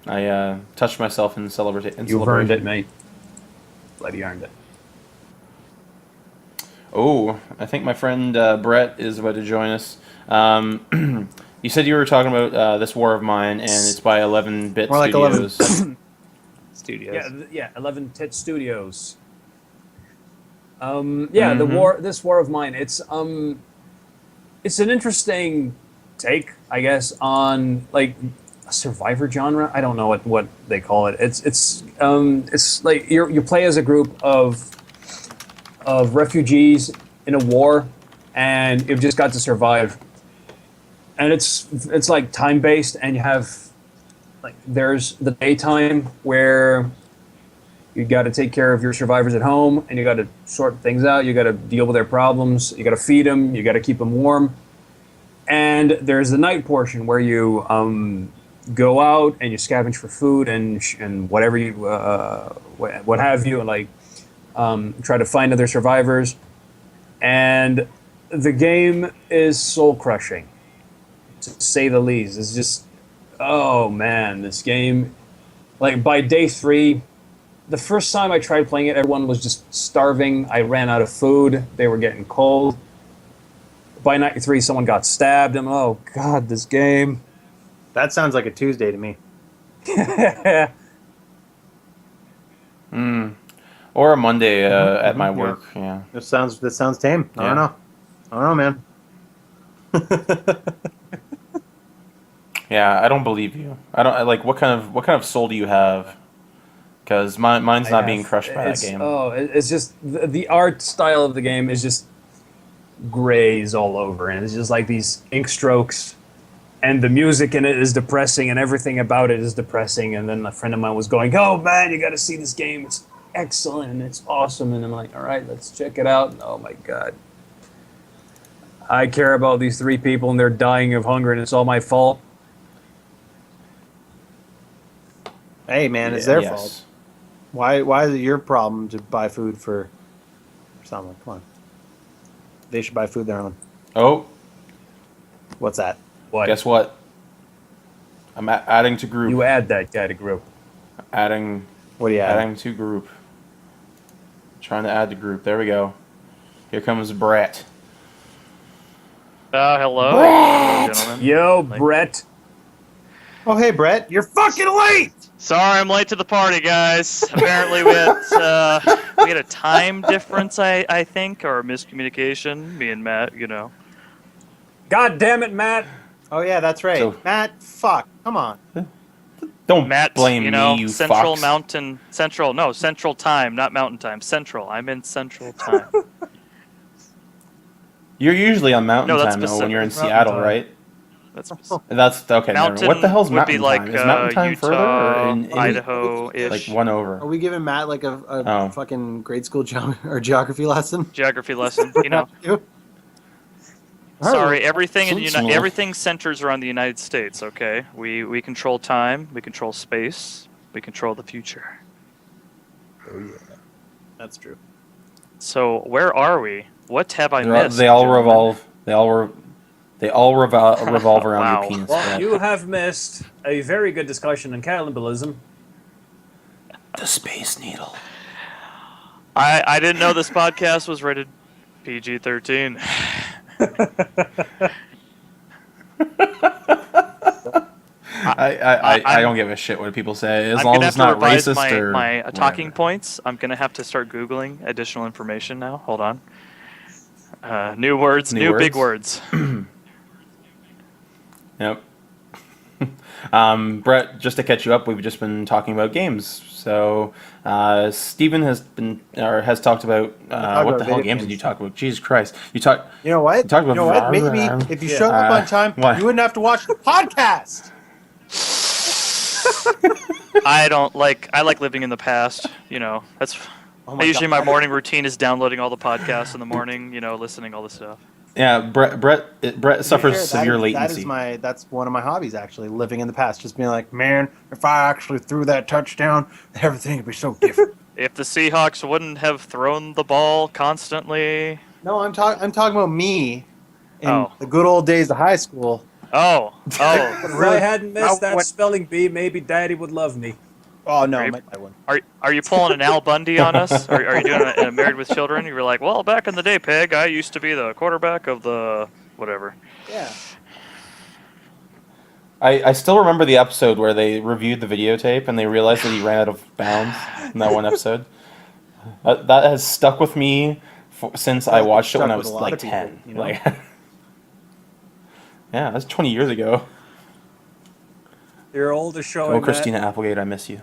Speaker 2: I touched myself in celebration.
Speaker 3: You've earned it, mate. Bloody earned it.
Speaker 2: Oh, I think my friend Brett is about to join us. You said you were talking about this War of Mine, and it's by 11-bit
Speaker 4: More like
Speaker 2: Studios.
Speaker 4: 11 Studios.
Speaker 3: Yeah, 11 Tit Studios. This War of Mine. It's an interesting take, I guess, on like a survivor genre. I don't know what they call it. It's like you play as a group of refugees in a war, and you've just got to survive. And it's like time based, and you have like there's the daytime where you got to take care of your survivors at home, and you got to sort things out. You got to deal with their problems. You got to feed them. You got to keep them warm. And there's the night portion where you go out and you scavenge for food and whatever you what have you, and like try to find other survivors. And the game is soul crushing, to say the least. It's just, oh man, this game. Like by day 3. The first time I tried playing it, everyone was just starving. I ran out of food. They were getting cold. By night 3, someone got stabbed. I'm, oh god, this game.
Speaker 4: That sounds like a Tuesday to me.
Speaker 2: Or a Monday at my work. Yeah.
Speaker 4: This sounds tame. I don't know, man.
Speaker 2: Yeah, I don't believe you. Like. What kind of soul do you have? Because mine's not being crushed by that game.
Speaker 3: Oh, it's just the art style of the game is just grays all over, and it's just like these ink strokes, and the music in it is depressing, and everything about it is depressing. And then a friend of mine was going, "Oh man, you got to see this game. It's excellent and it's awesome." And I'm like, "All right, let's check it out." And oh my god, I care about these 3 people, and they're dying of hunger, and it's all my fault.
Speaker 4: Hey man, it's their fault. Why is it your problem to buy food for someone? Come on. They should buy food their own.
Speaker 2: Oh,
Speaker 4: What's that?
Speaker 3: What?
Speaker 2: guess what? I'm adding to group.
Speaker 3: You add that guy to group.
Speaker 2: Adding
Speaker 4: What do you have?
Speaker 2: adding to group. Trying to add to group. There we go. Here comes Brett.
Speaker 5: Hello, hello, gentlemen.
Speaker 3: Yo, Brett.
Speaker 4: Oh hey Brett, you're fucking late!
Speaker 5: Sorry, I'm late to the party, guys. Apparently, we had a time difference, I think, or a miscommunication. Me and Matt, you know.
Speaker 3: God damn it, Matt.
Speaker 4: Oh yeah, that's right.
Speaker 2: So-
Speaker 4: Matt, fuck. Come on.
Speaker 2: Don't
Speaker 5: Matt,
Speaker 2: blame
Speaker 5: you know,
Speaker 2: me, you
Speaker 5: Central
Speaker 2: fox.
Speaker 5: Mountain, Central Time, not Mountain Time. Central. I'm in Central Time.
Speaker 2: You're usually on Mountain
Speaker 5: No, that's
Speaker 2: Time though when you're in
Speaker 5: Pacific.
Speaker 2: Seattle,
Speaker 4: Mountain
Speaker 2: right?
Speaker 5: That's
Speaker 2: That's okay. never mind.
Speaker 5: Mountain.
Speaker 2: What the hell's
Speaker 5: would
Speaker 2: Mountain
Speaker 5: be like
Speaker 2: Time? Is Mountain Time further
Speaker 5: Utah,
Speaker 2: or in
Speaker 5: Idaho-ish.
Speaker 2: like one over?
Speaker 4: Are we giving Matt like a
Speaker 2: Oh.
Speaker 4: fucking grade school or geography lesson?
Speaker 5: Geography lesson, you know. Sorry, everything in everything centers around the United States. Okay, we control time, we control space, we control the future.
Speaker 4: Oh yeah, that's true.
Speaker 5: So where are we? What have I missed?
Speaker 2: They all
Speaker 5: gentlemen?
Speaker 2: revolve. They all revolve around
Speaker 5: Wow.
Speaker 2: your penis.
Speaker 3: Well,
Speaker 2: Brett.
Speaker 3: you have missed a very good discussion on cannibalism.
Speaker 2: The Space Needle.
Speaker 5: I didn't know this podcast was rated PG-13.
Speaker 2: I don't give a shit what people say as
Speaker 5: I'm
Speaker 2: long
Speaker 5: gonna
Speaker 2: as it's
Speaker 5: have to
Speaker 2: not
Speaker 5: revise
Speaker 2: racist
Speaker 5: my,
Speaker 2: or
Speaker 5: my talking
Speaker 2: whatever.
Speaker 5: points. I'm gonna have to start googling additional information now. Hold on. New words,
Speaker 2: New
Speaker 5: new big words.
Speaker 2: Yep. Brett, just to catch you up, we've just been talking about games. So Steven has talked about what
Speaker 4: about
Speaker 2: the hell
Speaker 4: video
Speaker 2: games did
Speaker 4: games.
Speaker 2: you talk about? Jesus Christ! You talk.
Speaker 4: You know what?
Speaker 2: Talk about
Speaker 4: You know what? Maybe
Speaker 2: VR.
Speaker 4: if you showed up on time,
Speaker 2: what?
Speaker 4: you wouldn't have to watch the podcast.
Speaker 5: I like living in the past. You know, that's
Speaker 4: Oh
Speaker 5: Usually
Speaker 4: God.
Speaker 5: my morning routine is downloading all the podcasts in the morning, listening all the stuff.
Speaker 2: Yeah, Brett suffers
Speaker 4: Sure,
Speaker 2: severe
Speaker 4: that
Speaker 2: latency.
Speaker 4: that's one of my hobbies, actually, living in the past. Just being like, man, if I actually threw that touchdown, everything would be so different.
Speaker 5: If the Seahawks wouldn't have thrown the ball constantly.
Speaker 4: No, I'm talking about me in
Speaker 5: Oh.
Speaker 4: the good old days of high school.
Speaker 5: Oh.
Speaker 3: If I hadn't missed that
Speaker 4: What-
Speaker 3: spelling bee, maybe Daddy would love me.
Speaker 4: Oh no,
Speaker 5: Right.
Speaker 4: I wouldn't.
Speaker 5: Are you pulling an Al Bundy on us? Are you doing a Married with Children? You were like, well, back in the day, Peg, I used to be the quarterback of the whatever.
Speaker 4: Yeah.
Speaker 2: I still remember the episode where they reviewed the videotape and they realized that he ran out of bounds in that one episode. That has stuck with me since I watched it when I was
Speaker 4: Stuck with a lot
Speaker 2: like
Speaker 4: of people,
Speaker 2: 10.
Speaker 4: you know?
Speaker 2: Like, yeah, that's 20 years ago.
Speaker 3: You're older showing
Speaker 2: Oh, Christina Applegate, I miss you.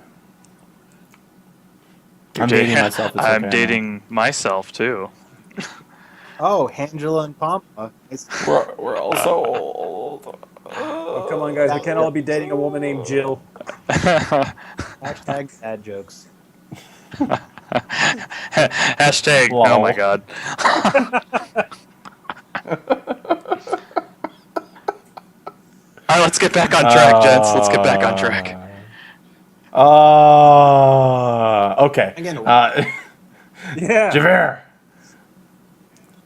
Speaker 5: You're
Speaker 2: I'm dating myself. It's
Speaker 5: I'm
Speaker 2: okay,
Speaker 5: dating myself too.
Speaker 4: Oh, Angela and Pampa. It's,
Speaker 2: We're all so old.
Speaker 3: Oh, come on, guys. We can't all be dating a woman named Jill.
Speaker 4: hashtag sad jokes.
Speaker 5: Hashtag.
Speaker 2: Lol.
Speaker 5: Oh my god. All right, let's get back on track, gents. Let's get back on track.
Speaker 2: Okay.
Speaker 4: Again,
Speaker 3: Yeah.
Speaker 2: Javer,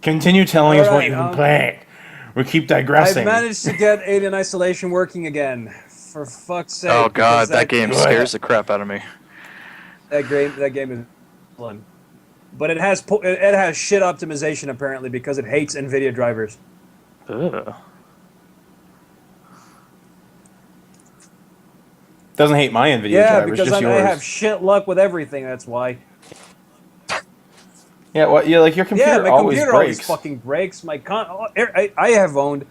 Speaker 2: continue telling us what
Speaker 3: Alright,
Speaker 2: you've been playing. We keep digressing.
Speaker 3: I've managed to get Alien Isolation working again. For fuck's sake.
Speaker 5: Oh god,
Speaker 3: because
Speaker 5: that game
Speaker 2: Good.
Speaker 5: scares the crap out of me.
Speaker 3: That game is fun. But it has shit optimization apparently because it hates NVIDIA drivers.
Speaker 5: Ugh.
Speaker 2: Doesn't hate my NVIDIA
Speaker 3: Yeah,
Speaker 2: drivers,
Speaker 3: because
Speaker 2: just
Speaker 3: I
Speaker 2: yours.
Speaker 3: have shit luck with everything. That's why.
Speaker 2: Yeah, well, yeah, like your computer
Speaker 3: Yeah, my
Speaker 2: always
Speaker 3: computer always
Speaker 2: breaks.
Speaker 3: fucking breaks. I have owned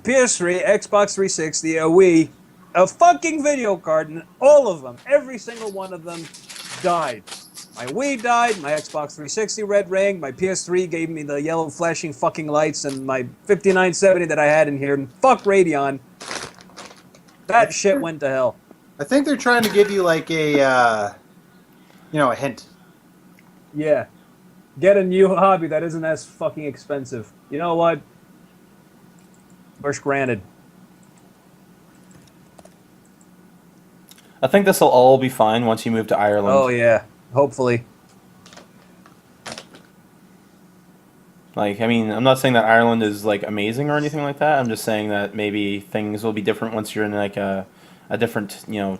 Speaker 3: PS3, Xbox 360, a Wii, a fucking video card, and all of them, every single one of them, died. My Wii died, my Xbox 360 red ring, my PS3 gave me the yellow flashing fucking lights, and my 5970 that I had in here, and fuck Radeon. That shit went to hell.
Speaker 4: I think they're trying to give you like a, a hint.
Speaker 3: Yeah. Get a new hobby that isn't as fucking expensive. You know what? Wish granted.
Speaker 2: I think this will all be fine once you move to Ireland.
Speaker 3: Oh yeah. Hopefully.
Speaker 2: Like, I mean, I'm not saying that Ireland is like amazing or anything like that. I'm just saying that maybe things will be different once you're in like a different,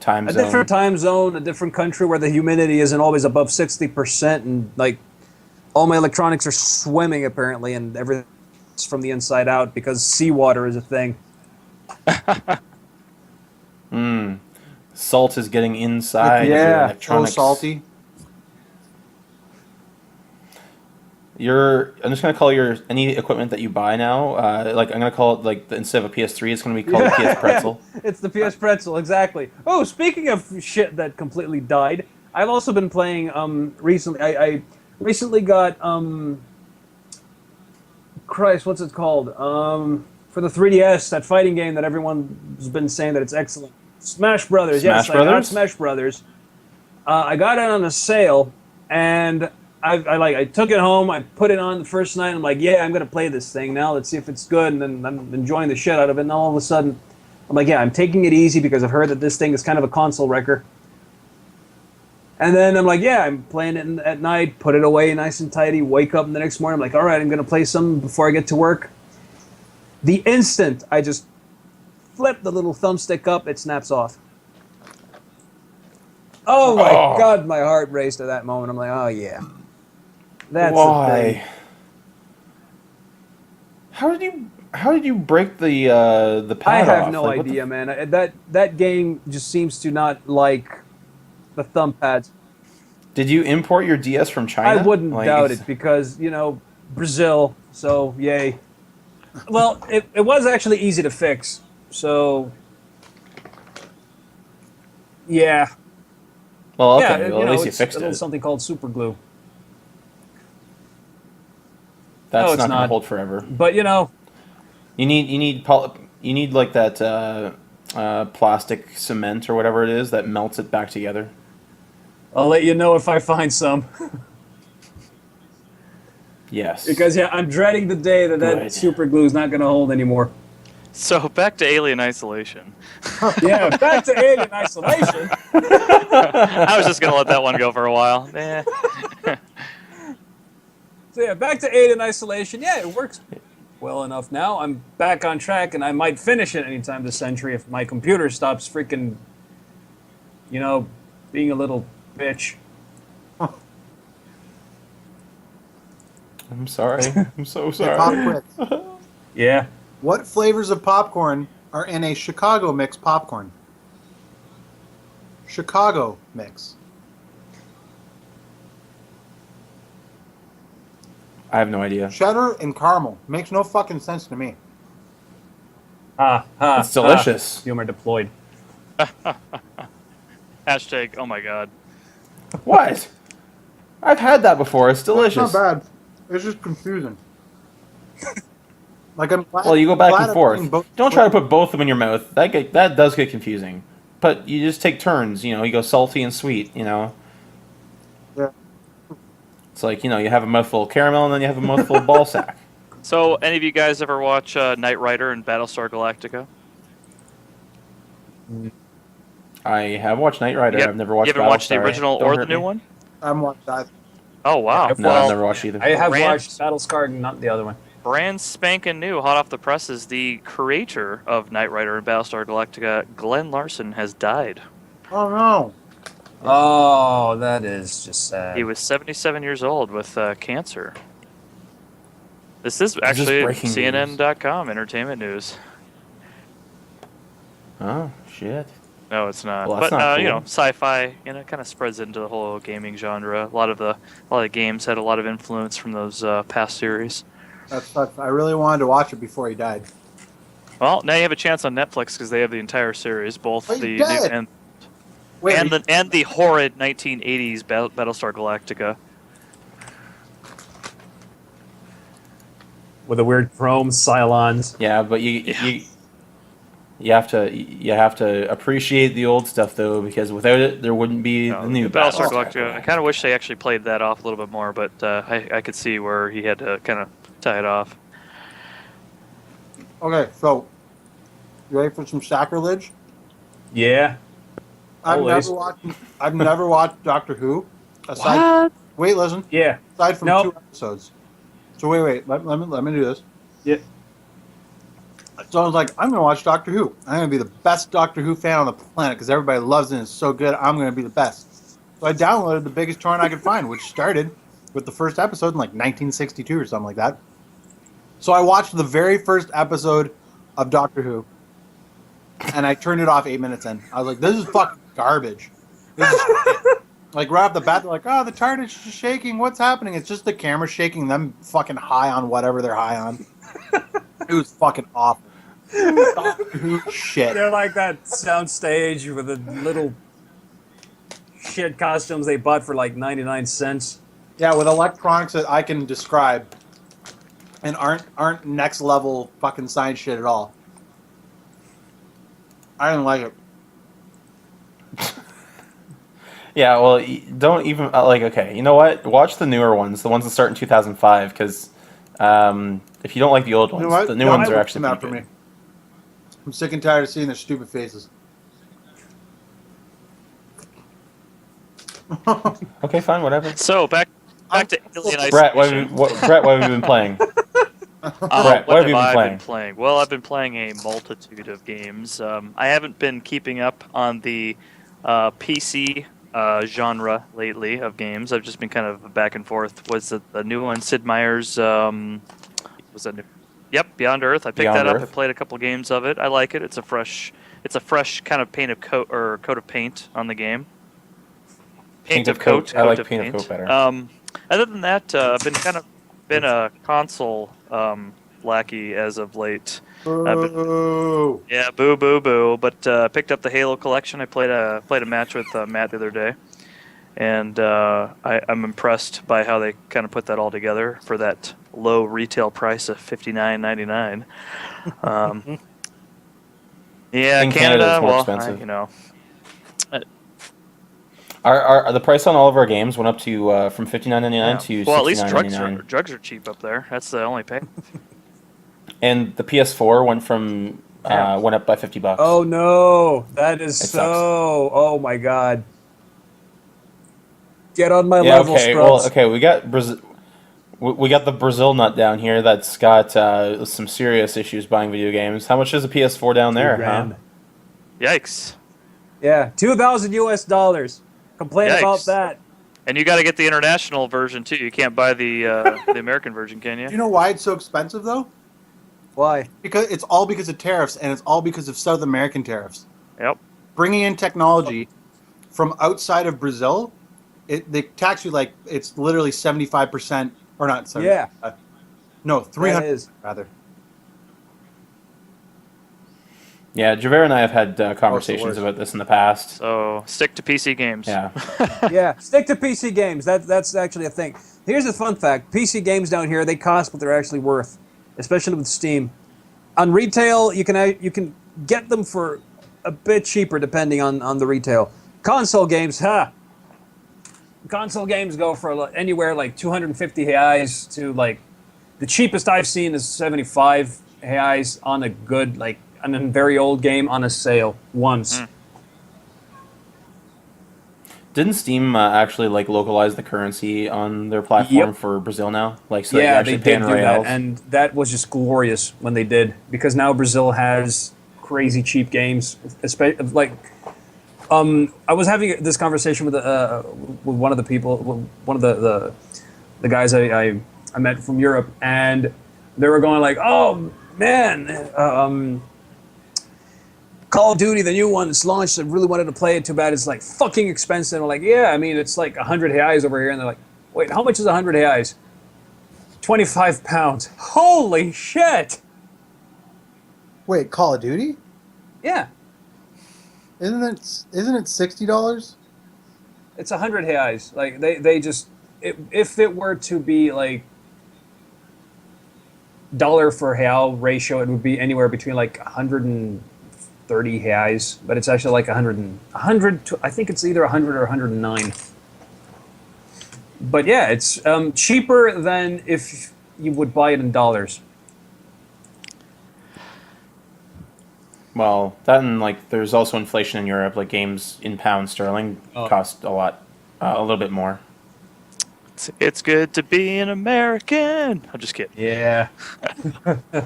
Speaker 2: time
Speaker 3: A
Speaker 2: zone.
Speaker 3: different time zone, a different country where the humidity isn't always above 60%, and like all my electronics are swimming apparently, and everything's from the inside out because seawater is a thing.
Speaker 2: Salt is getting inside of your
Speaker 4: So
Speaker 2: electronics.
Speaker 4: salty.
Speaker 2: I'm just gonna call any equipment that you buy now. Like I'm gonna call it like instead of a PS3, it's gonna be called a PS Pretzel.
Speaker 3: It's the PS Pretzel, exactly. Oh, speaking of shit that completely died, I've also been playing recently. I recently got Christ, what's it called? For the 3DS, that fighting game that everyone's been saying that it's excellent. Smash Brothers.
Speaker 2: Smash
Speaker 3: Yes, I got
Speaker 2: Brothers?
Speaker 3: Smash Brothers. I got it on a sale, and I took it home. I put it on the first night. I'm like, yeah, I'm gonna play this thing now. Let's see if it's good. And then I'm enjoying the shit out of it. And all of a sudden, I'm like, yeah, I'm taking it easy because I've heard that this thing is kind of a console wrecker. And then I'm like, yeah, I'm playing it at night, put it away nice and tidy, wake up the next morning, I'm like, all right, I'm going to play some before I get to work. The instant I just flip the little thumbstick up, it snaps off. Oh my God, my heart raced at that moment. I'm like, oh yeah. That's the thing.
Speaker 2: Why? How did you break the pad
Speaker 3: I have
Speaker 2: off?
Speaker 3: no
Speaker 2: Like, what the
Speaker 3: idea, man. That game just seems to not like the thumb pads.
Speaker 2: Did you import your DS from China?
Speaker 3: I wouldn't
Speaker 2: Like,
Speaker 3: doubt it because, Brazil, so yay. Well, it was actually easy to fix, so yeah.
Speaker 2: Well,
Speaker 3: Yeah,
Speaker 2: okay. Well, at least you
Speaker 3: it's
Speaker 2: fixed
Speaker 3: a little
Speaker 2: it.
Speaker 3: something called super glue.
Speaker 2: That's
Speaker 3: No, it's
Speaker 2: not gonna
Speaker 3: not.
Speaker 2: hold forever.
Speaker 3: But,
Speaker 2: You need like that plastic cement or whatever it is that melts it back together.
Speaker 3: I'll let you know if I find some.
Speaker 2: Yes.
Speaker 3: Because I'm dreading the day that
Speaker 2: Good.
Speaker 3: super glue is not going to hold anymore.
Speaker 5: So back to Alien Isolation.
Speaker 3: Yeah, back to Alien Isolation.
Speaker 5: I was just gonna let that one go for a while.
Speaker 3: So yeah, back to Alien Isolation. Yeah, it works well enough now. I'm back on track, and I might finish it anytime this century if my computer stops freaking, being a little bitch.
Speaker 2: I'm sorry. I'm so
Speaker 1: Hey, pop
Speaker 2: sorry.
Speaker 1: quiz.
Speaker 3: Yeah.
Speaker 1: What flavors of popcorn are in a Chicago mix popcorn? Chicago mix.
Speaker 2: I have no idea.
Speaker 1: Cheddar and caramel. Makes no fucking sense to me.
Speaker 2: It's delicious.
Speaker 3: Humor deployed.
Speaker 5: Hashtag, oh my god.
Speaker 2: What? I've had that before. It's delicious.
Speaker 1: It's not bad. It's just confusing. Like I'm glad,
Speaker 2: Well, you go back
Speaker 1: glad
Speaker 2: and
Speaker 1: I'm
Speaker 2: forth.
Speaker 1: eating both
Speaker 2: Don't try to
Speaker 1: flavors.
Speaker 2: put both of them in your mouth. That does get confusing. But you just take turns. You go salty and sweet.
Speaker 1: Yeah.
Speaker 2: It's like you have a mouthful of caramel and then you have a mouthful of ball sack.
Speaker 5: So, any of you guys ever watch Knight Rider and Battlestar Galactica?
Speaker 2: I have watched Knight Rider. I've never watched.
Speaker 5: You haven't watched the
Speaker 2: Battlestar.
Speaker 5: original
Speaker 2: Don't
Speaker 5: or the
Speaker 2: hurt
Speaker 5: new
Speaker 2: me.
Speaker 5: one?
Speaker 1: I'm watching that.
Speaker 5: Oh wow!
Speaker 3: I've
Speaker 2: No,
Speaker 5: Well,
Speaker 2: I've never watched either.
Speaker 3: I have
Speaker 5: Brand-
Speaker 3: watched Battlescar, not the other one.
Speaker 5: brand spanking new, hot off the presses, the creator of Knight Rider and Battlestar Galactica, Glenn Larson, has died.
Speaker 1: Oh no.
Speaker 3: Oh, that is just sad.
Speaker 5: He was 77 years old with cancer. This is actually
Speaker 2: breaking news?
Speaker 5: CNN.com entertainment news.
Speaker 2: Oh shit.
Speaker 5: No, it's not.
Speaker 2: Well, that's
Speaker 5: but
Speaker 2: not cool.
Speaker 5: sci-fi, kind of spreads into the whole gaming genre. A lot of the games had a lot of influence from those past series.
Speaker 1: That's I really wanted to watch it before he died.
Speaker 5: Well, now you have a chance on Netflix because they have the entire series, both
Speaker 1: Well,
Speaker 5: the
Speaker 1: he
Speaker 5: new
Speaker 1: did. Wait,
Speaker 5: and the horrid 1980s Battlestar Galactica.
Speaker 3: With the weird chrome Cylons.
Speaker 2: Yeah, but you have to appreciate the old stuff though, because without it, there wouldn't be the new
Speaker 5: Battlestar
Speaker 2: Battlestar
Speaker 5: Galactica. I kind of wish they actually played that off a little bit more, but I could see where he had to kind of tie it off.
Speaker 1: okay, so you ready for some sacrilege?
Speaker 3: Yeah. Always.
Speaker 1: I've never watched Doctor Who. Wait, listen.
Speaker 3: Yeah.
Speaker 1: Aside from
Speaker 3: Nope.
Speaker 1: 2 episodes. So wait. Let me do this.
Speaker 3: Yeah.
Speaker 1: So I was like, I'm gonna watch Doctor Who. I'm gonna be the best Doctor Who fan on the planet because everybody loves it and it's so good. I'm gonna be the best. So I downloaded the biggest torrent I could find, which started with the first episode in like 1962 or something like that. So I watched the very first episode of Doctor Who, and I turned it off 8 minutes in. I was like, this is fucking garbage. This is shit. Like right off the bat, they're like, oh, the TARDIS is shaking. What's happening? It's just the camera shaking them fucking high on whatever they're high on. It was fucking awful. Doctor Who shit.
Speaker 3: They're like that soundstage with the little shit costumes they bought for like 99 cents.
Speaker 1: Yeah, with electronics that I can describe and aren't next level fucking science shit at all. I didn't like it.
Speaker 2: Yeah, well, don't even okay. You know what? Watch the newer ones, the ones that start in 2005, because if you don't like the old ones,
Speaker 1: You know what?
Speaker 2: the new
Speaker 1: No,
Speaker 2: ones
Speaker 1: I
Speaker 2: are
Speaker 1: looked
Speaker 2: actually
Speaker 1: them out
Speaker 2: pretty
Speaker 1: for
Speaker 2: good.
Speaker 1: me. I'm sick and tired of seeing their stupid faces.
Speaker 2: Okay, fine, whatever.
Speaker 5: So back to Alien Isolation.
Speaker 2: Brett, what have you been playing? Brett, what have you been playing?
Speaker 5: Well, I've been playing a multitude of games. I haven't been keeping up on the PC genre lately of games. I've just been kind of back and forth. Was it the new one, Sid Meier's? Was that new? Yep, Beyond Earth. I picked
Speaker 2: Beyond
Speaker 5: that up.
Speaker 2: Earth.
Speaker 5: I played a couple games of it. I like it. It's a fresh kind of coat of paint on the game.
Speaker 2: Paint of coat. I like paint of coat better.
Speaker 5: Other than that, I've been a console lackey as of late.
Speaker 1: Boo.
Speaker 5: Yeah, boo, boo, boo. But picked up the Halo collection. I played a match with Matt the other day, and I'm impressed by how they kind of put that all together for that low retail price of $59.99. Yeah,
Speaker 2: In Canada,
Speaker 5: Canada,
Speaker 2: it's more
Speaker 5: well,
Speaker 2: expensive. Our the price on all of our games went up to from $59.99 to
Speaker 5: Well, at least
Speaker 2: $69.99.
Speaker 5: drugs are cheap up there. That's the only pay.
Speaker 2: And the PS4 went from went up by $50.
Speaker 3: Oh no, that is
Speaker 2: It
Speaker 3: so.
Speaker 2: sucks.
Speaker 3: Oh my god. Get on my
Speaker 2: Yeah.
Speaker 3: level,
Speaker 2: Okay.
Speaker 3: Scrubs.
Speaker 2: Well. Okay. We got Brazil. We got the Brazil nut down here that's got some serious issues buying video games. How much is a PS4 down there? Huh?
Speaker 5: Yikes.
Speaker 3: Yeah, $2,000 US. Complain about
Speaker 5: Yikes.
Speaker 3: that.
Speaker 5: And you got to get the international version too. You can't buy the American version, can
Speaker 1: Do you
Speaker 5: you?
Speaker 1: know why it's so expensive though?
Speaker 3: Why?
Speaker 1: Because it's all because of tariffs, and it's all because of South American tariffs.
Speaker 5: Yep.
Speaker 1: Bringing in technology from outside of Brazil, they tax you like it's literally 75%, or not 70.
Speaker 3: Yeah.
Speaker 1: No, 300
Speaker 3: That is.
Speaker 1: rather.
Speaker 2: Yeah. Javer and I have had
Speaker 1: worse.
Speaker 2: conversations about this in the past.
Speaker 5: So stick to PC games.
Speaker 2: Yeah.
Speaker 3: Yeah, stick to PC games. That's actually a thing. Here's a fun fact: PC games down here, they cost what they're actually worth, especially with Steam. On retail, you can get them for a bit cheaper depending on the retail. Console games, console games go for anywhere like 250 reais to like the cheapest I've seen is 75 reais on a good like on a very old game on a sale once.
Speaker 2: Didn't Steam actually like localize the currency on their platform
Speaker 3: Yep.
Speaker 2: for Brazil now? Like, so you
Speaker 3: Yeah,
Speaker 2: actually
Speaker 3: they
Speaker 2: pay
Speaker 3: did
Speaker 2: in
Speaker 3: do that,
Speaker 2: reals?
Speaker 3: and that was just glorious when they did because now Brazil has crazy cheap games. Especially like, I was having this conversation with one of the people, one of the guys I met from Europe, and they were going like, "Oh man, Call of Duty, the new one, it's launched. I really wanted to play it. Too bad it's like fucking expensive." I'm like, "Yeah, I mean, it's like 100 reais over here." And they're like, "Wait, how much is 100 reais?" 25 pounds. Holy shit!
Speaker 1: Wait, Call of Duty?
Speaker 3: Yeah,
Speaker 1: Isn't it $60?
Speaker 3: it's 100 reais. Like, they just, if it were to be like dollar for real ratio, it would be anywhere between like 130 reais, but it's actually like 100 to, I think it's either 100 or 109. But yeah, it's cheaper than if you would buy it in dollars.
Speaker 2: Well, that and like there's also inflation in Europe. Like games in pound sterling cost a lot, a little bit more.
Speaker 5: It's good to be an American. I'm just kidding.
Speaker 3: Yeah.
Speaker 5: Or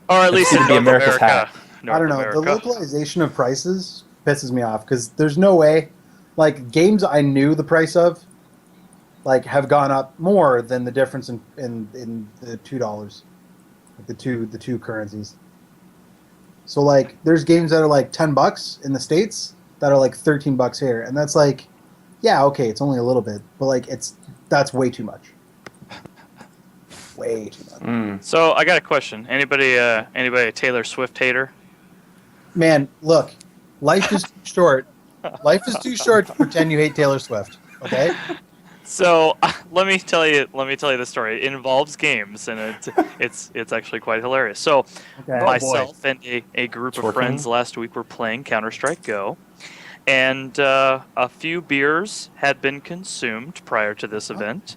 Speaker 5: at least in
Speaker 2: gonna be
Speaker 5: North
Speaker 2: America's
Speaker 5: America.
Speaker 2: hat.
Speaker 5: North
Speaker 1: I don't know.
Speaker 5: America.
Speaker 1: The localization of prices pisses me off because there's no way, like games I knew the price of, like have gone up more than the difference in the $2, like the two currencies. So like, there's games that are like $10 in the States that are like $13 here, and that's like, yeah, okay, it's only a little bit, but like that's way too much. Way too much.
Speaker 5: So I got a question. Anybody a Taylor Swift hater?
Speaker 1: Man, look, life is too short. Life is too short to pretend you hate Taylor Swift. Okay.
Speaker 5: So let me tell you the story. It involves games, and it's actually quite hilarious. So myself and a group of friends last week were playing Counter-Strike Go, and a few beers had been consumed prior to this event,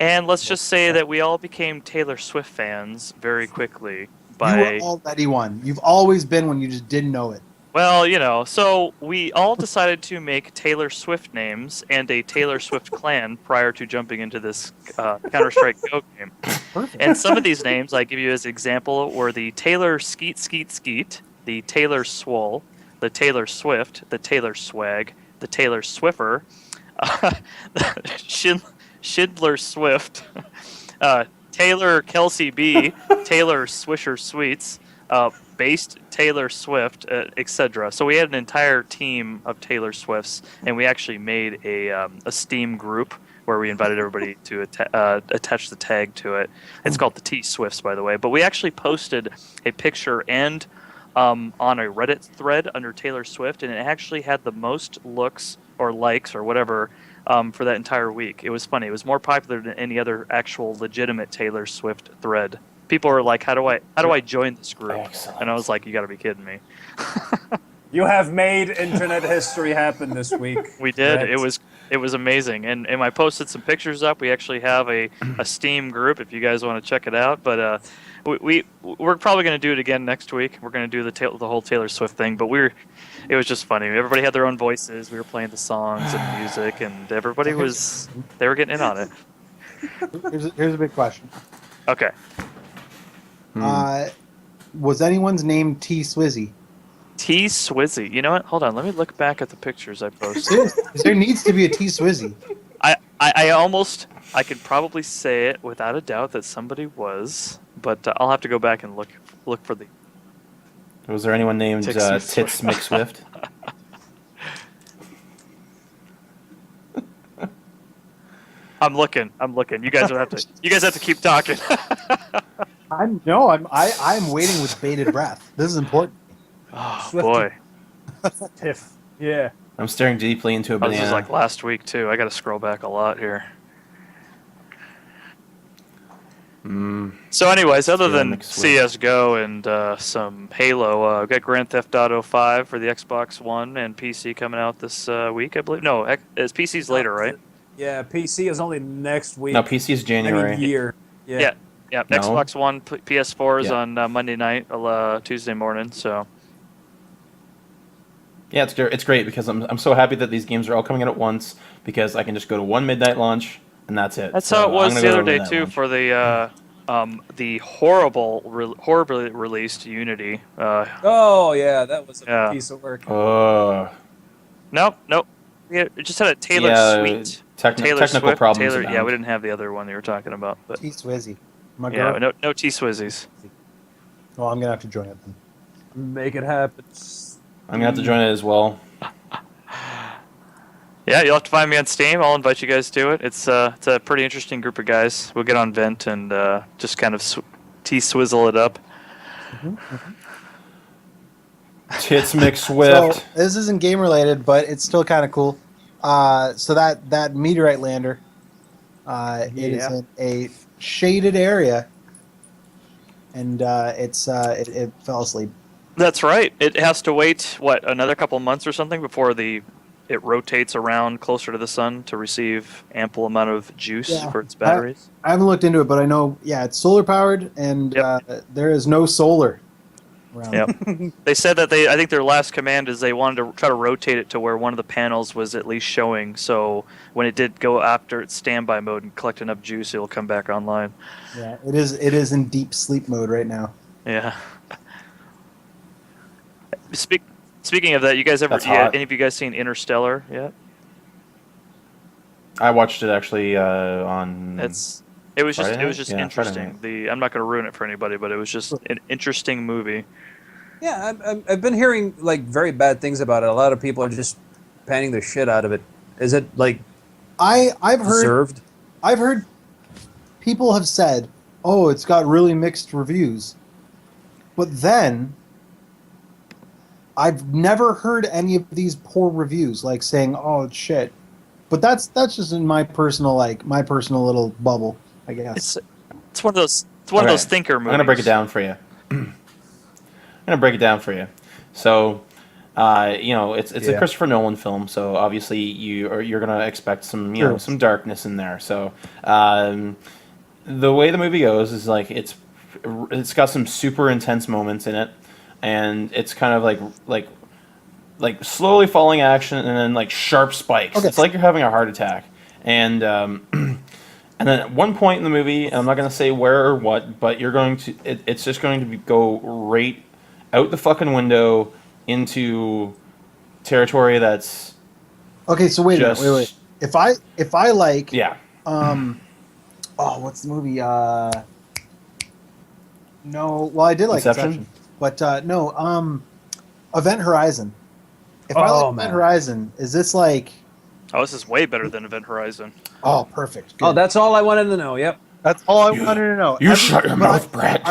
Speaker 5: and let's just say that we all became Taylor Swift fans very quickly.
Speaker 1: You were already one. You've always been one. You just didn't know it.
Speaker 5: Well, you know, so we all decided to make Taylor Swift names and a Taylor Swift clan prior to jumping into this Counter-Strike Go game.
Speaker 1: Perfect.
Speaker 5: And some of these names I give you as example were the Taylor Skeet Skeet Skeet, the Taylor Swole, the Taylor Swift, the Taylor Swag, the Taylor Swiffer, Schindler Swift, Taylor Kelsey B, Taylor Swisher Sweets, based Taylor Swift, etc. So we had an entire team of Taylor Swifts, and we actually made a Steam group where we invited everybody to attach the tag to it. It's called the T Swifts, by the way. But we actually posted a picture and on a Reddit thread under Taylor Swift, and it actually had the most looks or likes or whatever for that entire week. It was funny. It was more popular than any other actual legitimate Taylor Swift thread. People were like, "How do I join this group?"
Speaker 2: Excellent.
Speaker 5: And I was like, "You got to be kidding me."
Speaker 3: You have made internet history happen this week.
Speaker 5: We did.
Speaker 3: Brett.
Speaker 5: It was amazing, and I posted some pictures up. We actually have a Steam group if you guys want to check it out. But we're probably going to do it again next week. We're going to do the whole Taylor Swift thing. But it was just funny. Everybody had their own voices. We were playing the songs and music, and everybody they were getting in on it.
Speaker 1: Here's a big question.
Speaker 5: Okay.
Speaker 1: Was anyone's name T Swizzy?
Speaker 5: T Swizzy. You know what? Hold on. Let me look back at the pictures I posted.
Speaker 1: Seriously, there needs to be a T Swizzy.
Speaker 5: I could probably say it without a doubt that somebody was, but I'll have to go back and look for the.
Speaker 2: Was there anyone named
Speaker 5: Tits
Speaker 2: Tits McSwift?
Speaker 5: I'm looking. You guys have to keep talking.
Speaker 1: I'm waiting with bated breath. This is important.
Speaker 5: Oh
Speaker 3: Swifty.
Speaker 5: boy.
Speaker 3: Tiff. Yeah.
Speaker 2: I'm staring deeply into a
Speaker 5: Oh, this
Speaker 2: banana.
Speaker 5: was like last week too. I got to scroll back a lot here. So, anyways, other
Speaker 2: Steven
Speaker 5: than
Speaker 2: McSwift.
Speaker 5: CS:GO and some Halo, we got Grand Theft Auto 5 for the Xbox One and PC coming out this week, I believe. No, it's PC's later, right?
Speaker 3: Yeah, PC is only next week.
Speaker 2: No, PC is January.
Speaker 3: I mean, year.
Speaker 5: Yeah.
Speaker 2: No.
Speaker 5: Xbox One, PS4 is
Speaker 2: Yeah.
Speaker 5: on Monday night, Tuesday morning. So
Speaker 2: Yeah, it's great because I'm so happy that these games are all coming out at once because I can just go to one midnight launch and that's it.
Speaker 5: that's
Speaker 2: So
Speaker 5: how it
Speaker 2: I'm
Speaker 5: was
Speaker 2: gonna
Speaker 5: the
Speaker 2: go to
Speaker 5: other
Speaker 2: a
Speaker 5: day
Speaker 2: midnight
Speaker 5: too
Speaker 2: launch.
Speaker 5: for the horribly released Unity.
Speaker 3: Oh, yeah, that was a
Speaker 5: Yeah.
Speaker 3: piece of work.
Speaker 5: Nope. Yeah, it just had a Taylor Swift. Taylor
Speaker 2: technical
Speaker 5: Swift,
Speaker 2: problems.
Speaker 5: Taylor, yeah,
Speaker 2: abound.
Speaker 5: we didn't have the other one that you were talking about, but
Speaker 1: T Swizzy. My
Speaker 5: yeah,
Speaker 1: girl.
Speaker 5: no T Swizzies.
Speaker 1: Well, I'm gonna have to join it then.
Speaker 3: Make it happen.
Speaker 2: I'm gonna have to join it as well.
Speaker 5: Yeah, you'll have to find me on Steam. I'll invite you guys to it. It's a pretty interesting group of guys. We'll get on Vent and just kind of T-swizzle it up.
Speaker 2: Tits McSwift.
Speaker 1: So this isn't game related, but it's still kind of cool. So that meteorite lander, it is
Speaker 3: Yeah.
Speaker 1: in a shaded area, and it fell asleep.
Speaker 5: That's right. It has to wait another couple months or something before it rotates around closer to the sun to receive ample amount of juice
Speaker 1: Yeah.
Speaker 5: for its batteries.
Speaker 1: I haven't looked into it, but I know, yeah, it's solar powered, and there is no solar around.
Speaker 5: Yep. They said that I think their last command is they wanted to try to rotate it to where one of the panels was at least showing. So when it did go after its standby mode and collect enough juice, it'll come back online.
Speaker 1: Yeah, it is in deep sleep mode right now.
Speaker 5: Yeah. Speaking of that, you guys
Speaker 2: That's hot.
Speaker 5: any of you guys seen Interstellar yet?
Speaker 2: I watched it actually on.
Speaker 5: It was just
Speaker 2: Friday night? Yeah, Friday
Speaker 5: interesting. I'm not going to ruin it for anybody, but it was just an interesting movie.
Speaker 3: Yeah, I've been hearing like very bad things about it. A lot of people are just panning the shit out of it. Is it like
Speaker 1: I've heard
Speaker 3: deserved?
Speaker 1: I've heard people have said, "Oh, it's got really mixed reviews," but then I've never heard any of these poor reviews, like saying, "Oh, it's shit." But that's just in my personal little bubble, I guess.
Speaker 5: It's one of those thinker movies.
Speaker 2: I'm gonna break it down for you. So, it's a Christopher Nolan film, so obviously you're gonna expect some some darkness in there. So, the way the movie goes is like it's got some super intense moments in it, and it's kind of like slowly falling action and then like sharp spikes.
Speaker 1: Okay.
Speaker 2: It's like you're having a heart attack, and and then at one point in the movie, and I'm not going to say where or what, but it's just going to go right out the fucking window into territory that's
Speaker 1: Okay, so wait a minute, wait. If I like what's the movie? No, well I did like
Speaker 2: Inception?
Speaker 1: but no, Event Horizon. If I like Event Horizon, is this like?
Speaker 5: Oh, this is way better than Event Horizon.
Speaker 1: Oh, perfect. Good.
Speaker 3: Oh, that's all I wanted to know. Yep.
Speaker 1: That's all I wanted to know.
Speaker 2: You shut your mouth, Brett.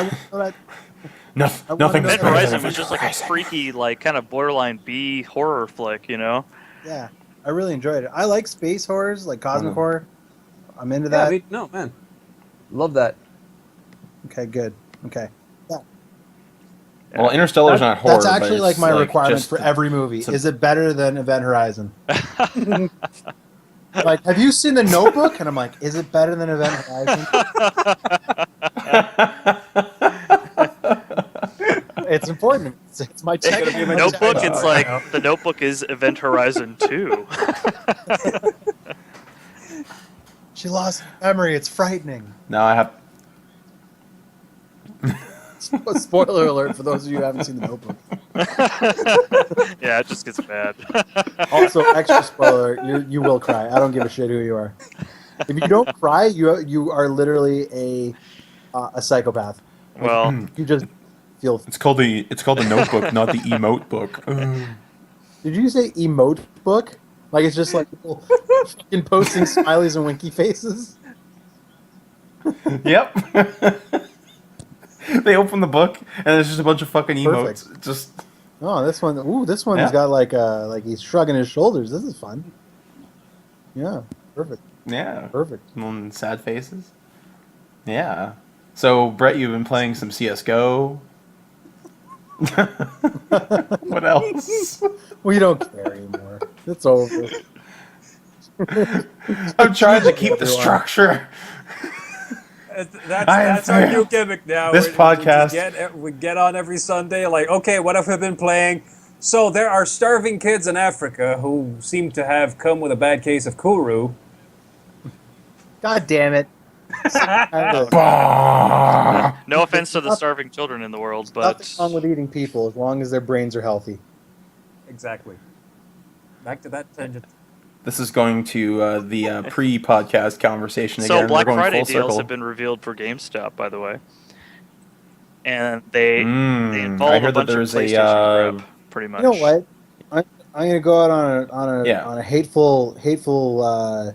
Speaker 2: Nothing
Speaker 1: wanna know
Speaker 5: Event
Speaker 1: that-
Speaker 5: Horizon was just like a freaky, like kind of borderline B horror flick, you know?
Speaker 1: Yeah, I really enjoyed it. I like space horrors, like cosmic horror. I'm into
Speaker 3: Yeah,
Speaker 1: that.
Speaker 3: no, man. Love that.
Speaker 1: Okay, good. Okay. Yeah.
Speaker 2: Well, Interstellar's not horror.
Speaker 1: That's actually
Speaker 2: but
Speaker 1: like
Speaker 2: it's
Speaker 1: my requirement
Speaker 2: just-
Speaker 1: for every movie.
Speaker 2: it's a-
Speaker 1: Is it better than Event Horizon? Like, have you seen The Notebook? And I'm like, is it better than Event Horizon? It's important. It's my check.
Speaker 5: Notebook. It's like The Notebook is Event Horizon 2.
Speaker 1: She lost memory. It's frightening.
Speaker 2: No, I have.
Speaker 1: Spoiler alert for those of you who haven't seen The Notebook.
Speaker 5: Yeah, it just gets bad.
Speaker 1: Also, extra spoiler: you will cry. I don't give a shit who you are. If you don't cry, you are literally a psychopath.
Speaker 5: Well,
Speaker 1: You just feel.
Speaker 2: It's called the Notebook, not the emote book.
Speaker 1: Did you say emote book? Like it's just like people fucking posting smileys and winky faces.
Speaker 2: Yep. They open the book and there's just a bunch of fucking emotes.
Speaker 1: Perfect.
Speaker 2: Just
Speaker 1: Oh, this one. Ooh, this one's
Speaker 2: Yeah.
Speaker 1: got like he's shrugging his shoulders. This is fun. Yeah, perfect,
Speaker 2: yeah,
Speaker 1: perfect.
Speaker 2: and sad faces. Yeah. So Brett, you've been playing some CS:GO. What else?
Speaker 1: We don't care anymore. It's over.
Speaker 2: I'm trying to keep the structure.
Speaker 3: That's our new gimmick now.
Speaker 2: This podcast-
Speaker 3: We get on every Sunday, like, okay, what have we been playing? So there are starving kids in Africa who seem to have come with a bad case of Kuru.
Speaker 1: God damn it.
Speaker 2: Bah!
Speaker 5: no offense to the starving children in the world, but
Speaker 1: Nothing wrong with eating people as long as their brains are healthy.
Speaker 3: Exactly. Back to that tangent.
Speaker 2: This is going to the pre-podcast conversation
Speaker 5: so
Speaker 2: again.
Speaker 5: Black
Speaker 2: We're going
Speaker 5: Friday
Speaker 2: full
Speaker 5: deals
Speaker 2: circle.
Speaker 5: have been revealed for GameStop, by the way, and they
Speaker 2: I
Speaker 5: involve
Speaker 2: heard
Speaker 5: a
Speaker 2: that
Speaker 5: bunch of
Speaker 2: there's a,
Speaker 5: PlayStation crap, pretty much.
Speaker 1: You know what? I'm gonna go out on
Speaker 2: Yeah.
Speaker 1: a hateful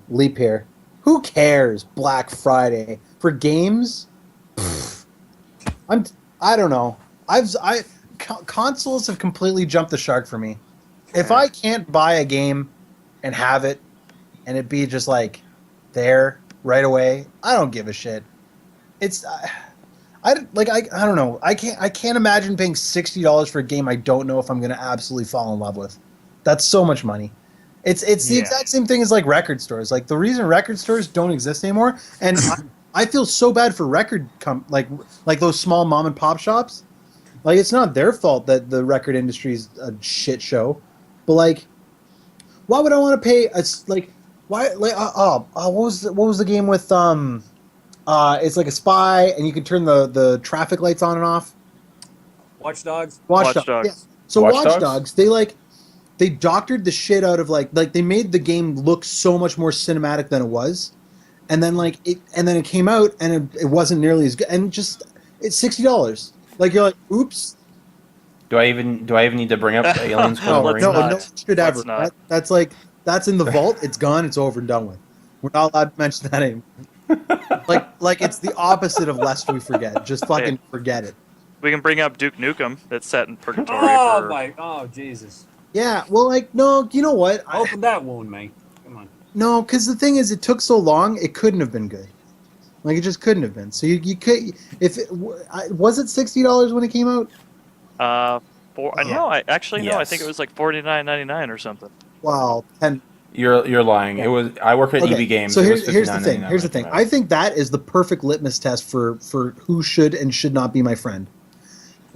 Speaker 1: leap here. Who cares? Black Friday for games? Pfft. I don't know. Consoles have completely jumped the shark for me. If I can't buy a game and have it, and it be just like there right away, I don't give a shit. It's I don't know. I can't imagine paying $60 for a game I don't know if I'm gonna absolutely fall in love with. That's so much money. It's the exact same thing as like record stores. Like the reason record stores don't exist anymore, and I feel so bad for like those small mom and pop shops. Like it's not their fault that the record industry's a shit show, but like, why would I want to pay what was the game with it's like a spy and you can turn the traffic lights on and off.
Speaker 3: Watch Dogs.
Speaker 5: Watch Dogs.
Speaker 1: Yeah. So
Speaker 2: Watch
Speaker 1: Watch
Speaker 2: Dogs?
Speaker 1: Dogs, they doctored the shit out of like they made the game look so much more cinematic than it was, and then it came out and it wasn't nearly as good, and just it's $60. Like you're like, oops.
Speaker 2: Do I even need to bring up Aliens
Speaker 1: No,
Speaker 2: Colonial
Speaker 1: no,
Speaker 2: Marines?
Speaker 1: no, should ever.
Speaker 5: Let's not.
Speaker 1: That's in the vault. It's gone. It's over and done with. We're not allowed to mention that anymore. like it's the opposite of lest we forget. Just fucking forget it.
Speaker 5: We can bring up Duke Nukem that's set in purgatory
Speaker 3: Oh Jesus!
Speaker 1: Yeah. Well, like no, you know what?
Speaker 3: Open that wound, man. Come on.
Speaker 1: No, because the thing is, it took so long, it couldn't have been good. Like it just couldn't have been. So you could was it $60 when it came out?
Speaker 5: No, I think
Speaker 2: Yes.
Speaker 5: it was like $49.99 or something.
Speaker 1: Wow, 10.
Speaker 2: You're lying. It was. I work at EB Games.
Speaker 1: So
Speaker 2: It was
Speaker 1: here's the thing.
Speaker 2: $59.99
Speaker 1: Here's the thing. I think that is the perfect litmus test for who should and should not be my friend.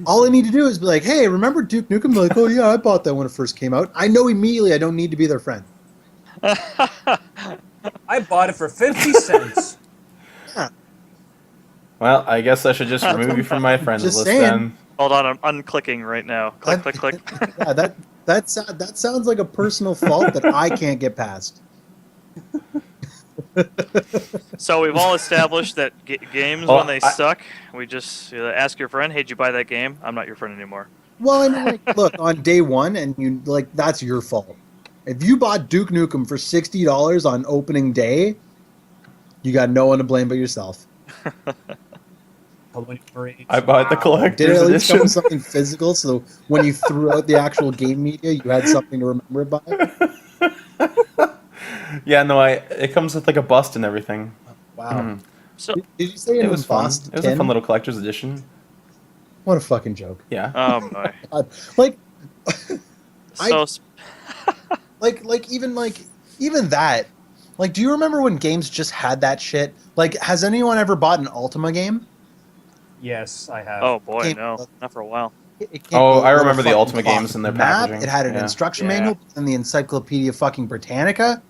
Speaker 1: All I need to do is be like, hey, remember Duke Nukem? Be like, oh yeah, I bought that when it first came out. I know immediately I don't need to be their friend.
Speaker 3: I bought it for 50 cents.
Speaker 2: Well, I guess I should just remove you from my friends
Speaker 1: Just
Speaker 2: list
Speaker 1: saying.
Speaker 2: then.
Speaker 5: Hold on, I'm unclicking right now. Click, click, click.
Speaker 1: Yeah, that sounds like a personal fault that I can't get past.
Speaker 5: So we've all established that games,
Speaker 2: Well,
Speaker 5: when they suck, we just ask your friend, hey, did you buy that game? I'm not your friend anymore.
Speaker 1: Well, I mean, like, look, on day one, and you like that's your fault. If you bought Duke Nukem for $60 on opening day, you got no one to blame but yourself.
Speaker 2: I bought the
Speaker 1: Did
Speaker 2: collector's
Speaker 1: it at least come
Speaker 2: edition.
Speaker 1: with something physical, so when you threw out the actual game media, you had something to remember it by?
Speaker 2: Yeah, no, it comes with like a bust and everything.
Speaker 1: Wow.
Speaker 5: So
Speaker 1: Did you say
Speaker 2: It
Speaker 1: an
Speaker 2: was fun.
Speaker 1: embossed
Speaker 2: It was a
Speaker 1: tin?
Speaker 2: fun little collector's edition.
Speaker 1: What a fucking joke.
Speaker 2: Yeah.
Speaker 5: Oh boy.
Speaker 1: Like,
Speaker 5: So
Speaker 1: even that. Like, do you remember when games just had that shit? Like, has anyone ever bought an Ultima game?
Speaker 3: Yes, I have.
Speaker 5: oh boy,
Speaker 1: Came-
Speaker 5: no, not for a while.
Speaker 1: It came
Speaker 2: Oh,
Speaker 1: with a
Speaker 2: I
Speaker 1: little
Speaker 2: remember the
Speaker 1: fucking
Speaker 2: Ultima
Speaker 1: cloth
Speaker 2: games and their
Speaker 1: map.
Speaker 2: packaging.
Speaker 1: It had an
Speaker 2: Yeah.
Speaker 1: instruction
Speaker 3: Yeah.
Speaker 1: manual and the Encyclopedia fucking Britannica.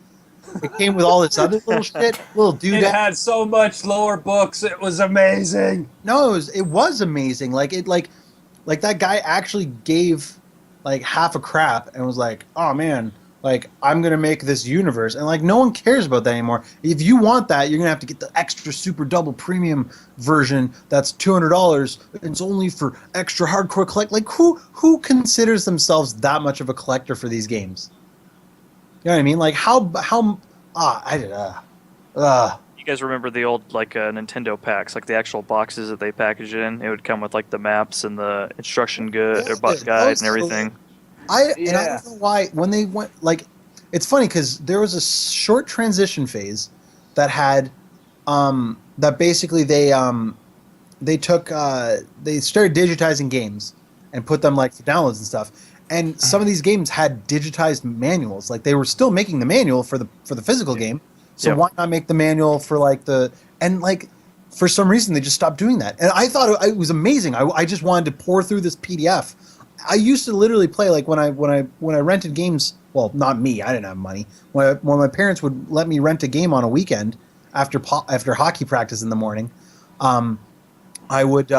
Speaker 1: It came with all this other little shit, little
Speaker 3: It
Speaker 1: doodad.
Speaker 3: had so much lower books. It was amazing.
Speaker 1: No, it was amazing. Like that guy actually gave like half a crap and was like, "Oh man, like I'm gonna make this universe," and like no one cares about that anymore. If you want that, you're gonna have to get the extra super double premium version. That's $200. It's only for extra hardcore collect. Like who considers themselves that much of a collector for these games? You know what I mean? Like
Speaker 5: You guys remember the old Nintendo packs, like the actual boxes that they packaged in? It would come with like the maps and the instruction guide and everything.
Speaker 1: I
Speaker 3: Yeah.
Speaker 1: don't know why when they went like it's funny because there was a short transition phase that had that basically they took they started digitizing games and put them like for downloads and stuff, and some of these games had digitized manuals. Like they were still making the manual for the physical game, so
Speaker 5: Yep.
Speaker 1: why not make the manual for like for some reason they just stopped doing that, and I thought it was amazing. I just wanted to pour through this PDF. I used to literally play like when I rented games. Well, not me. I didn't have money. When my parents would let me rent a game on a weekend after hockey practice in the morning, I would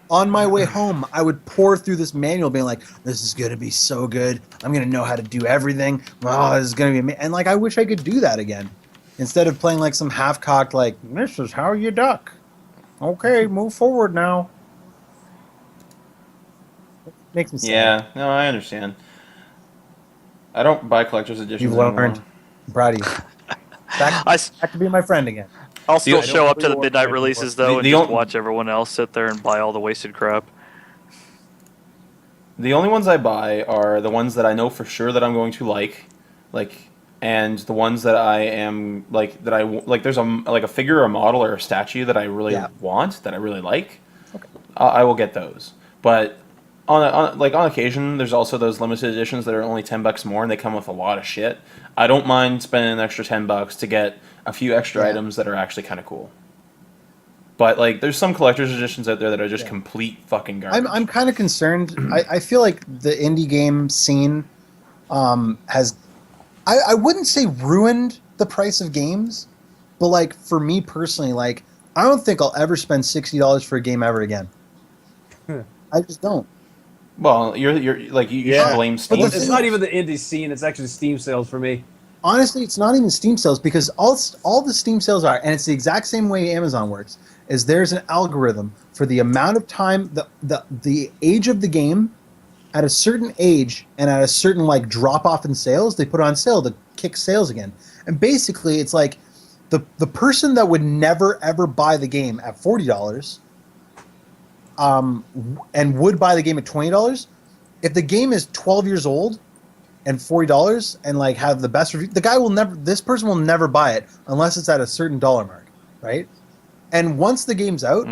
Speaker 1: on my way home I would pour through this manual, being like, "This is gonna be so good. I'm gonna know how to do everything. Oh, this is gonna be and like I wish I could do that again, instead of playing like some half-cocked like this is how you duck. Okay, move forward now." Makes me sad.
Speaker 2: Yeah. No, I understand. I don't buy collector's editions
Speaker 1: You've learned.
Speaker 2: anymore.
Speaker 1: I'm proud of you. Back to be my friend again.
Speaker 5: I'll still
Speaker 2: I don't
Speaker 5: show up to the
Speaker 3: really
Speaker 5: midnight
Speaker 3: want
Speaker 5: releases
Speaker 2: the-
Speaker 5: though, and
Speaker 2: the
Speaker 5: just
Speaker 2: on-
Speaker 5: watch everyone else sit there and buy all the wasted crap.
Speaker 2: The only ones I buy are the ones that I know for sure that I'm going to like, and the ones that I am like that I like. There's a figure, or a model, or a statue that I really want, that I really like.
Speaker 1: Okay.
Speaker 2: I will get those. But on occasion, there's also those limited editions that are only $10 more, and they come with a lot of shit. I don't mind spending an extra $10 to get a few extra items that are actually kind of cool. But like, there's some collector's editions out there that are just complete fucking garbage.
Speaker 1: I'm kind of concerned. I feel like the indie game scene has, I wouldn't say ruined the price of games, but like for me personally, like I don't think I'll ever spend $60 for a game ever again. I just don't.
Speaker 2: Well, you're like you should blame Steam.
Speaker 1: the
Speaker 3: It's
Speaker 1: thing-
Speaker 3: not even the indie scene. It's actually Steam sales for me.
Speaker 1: Honestly, it's not even Steam sales, because all the Steam sales are, and it's the exact same way Amazon works, is there's an algorithm for the amount of time, the age of the game, at a certain age and at a certain like drop off in sales, they put it on sale to kick sales again. And basically, it's like the person that would never ever buy the game at $40, and would buy the game at $20, if the game is 12 years old and $40 and like have the best review, this person will never buy it unless it's at a certain dollar mark, right? And once the game's out,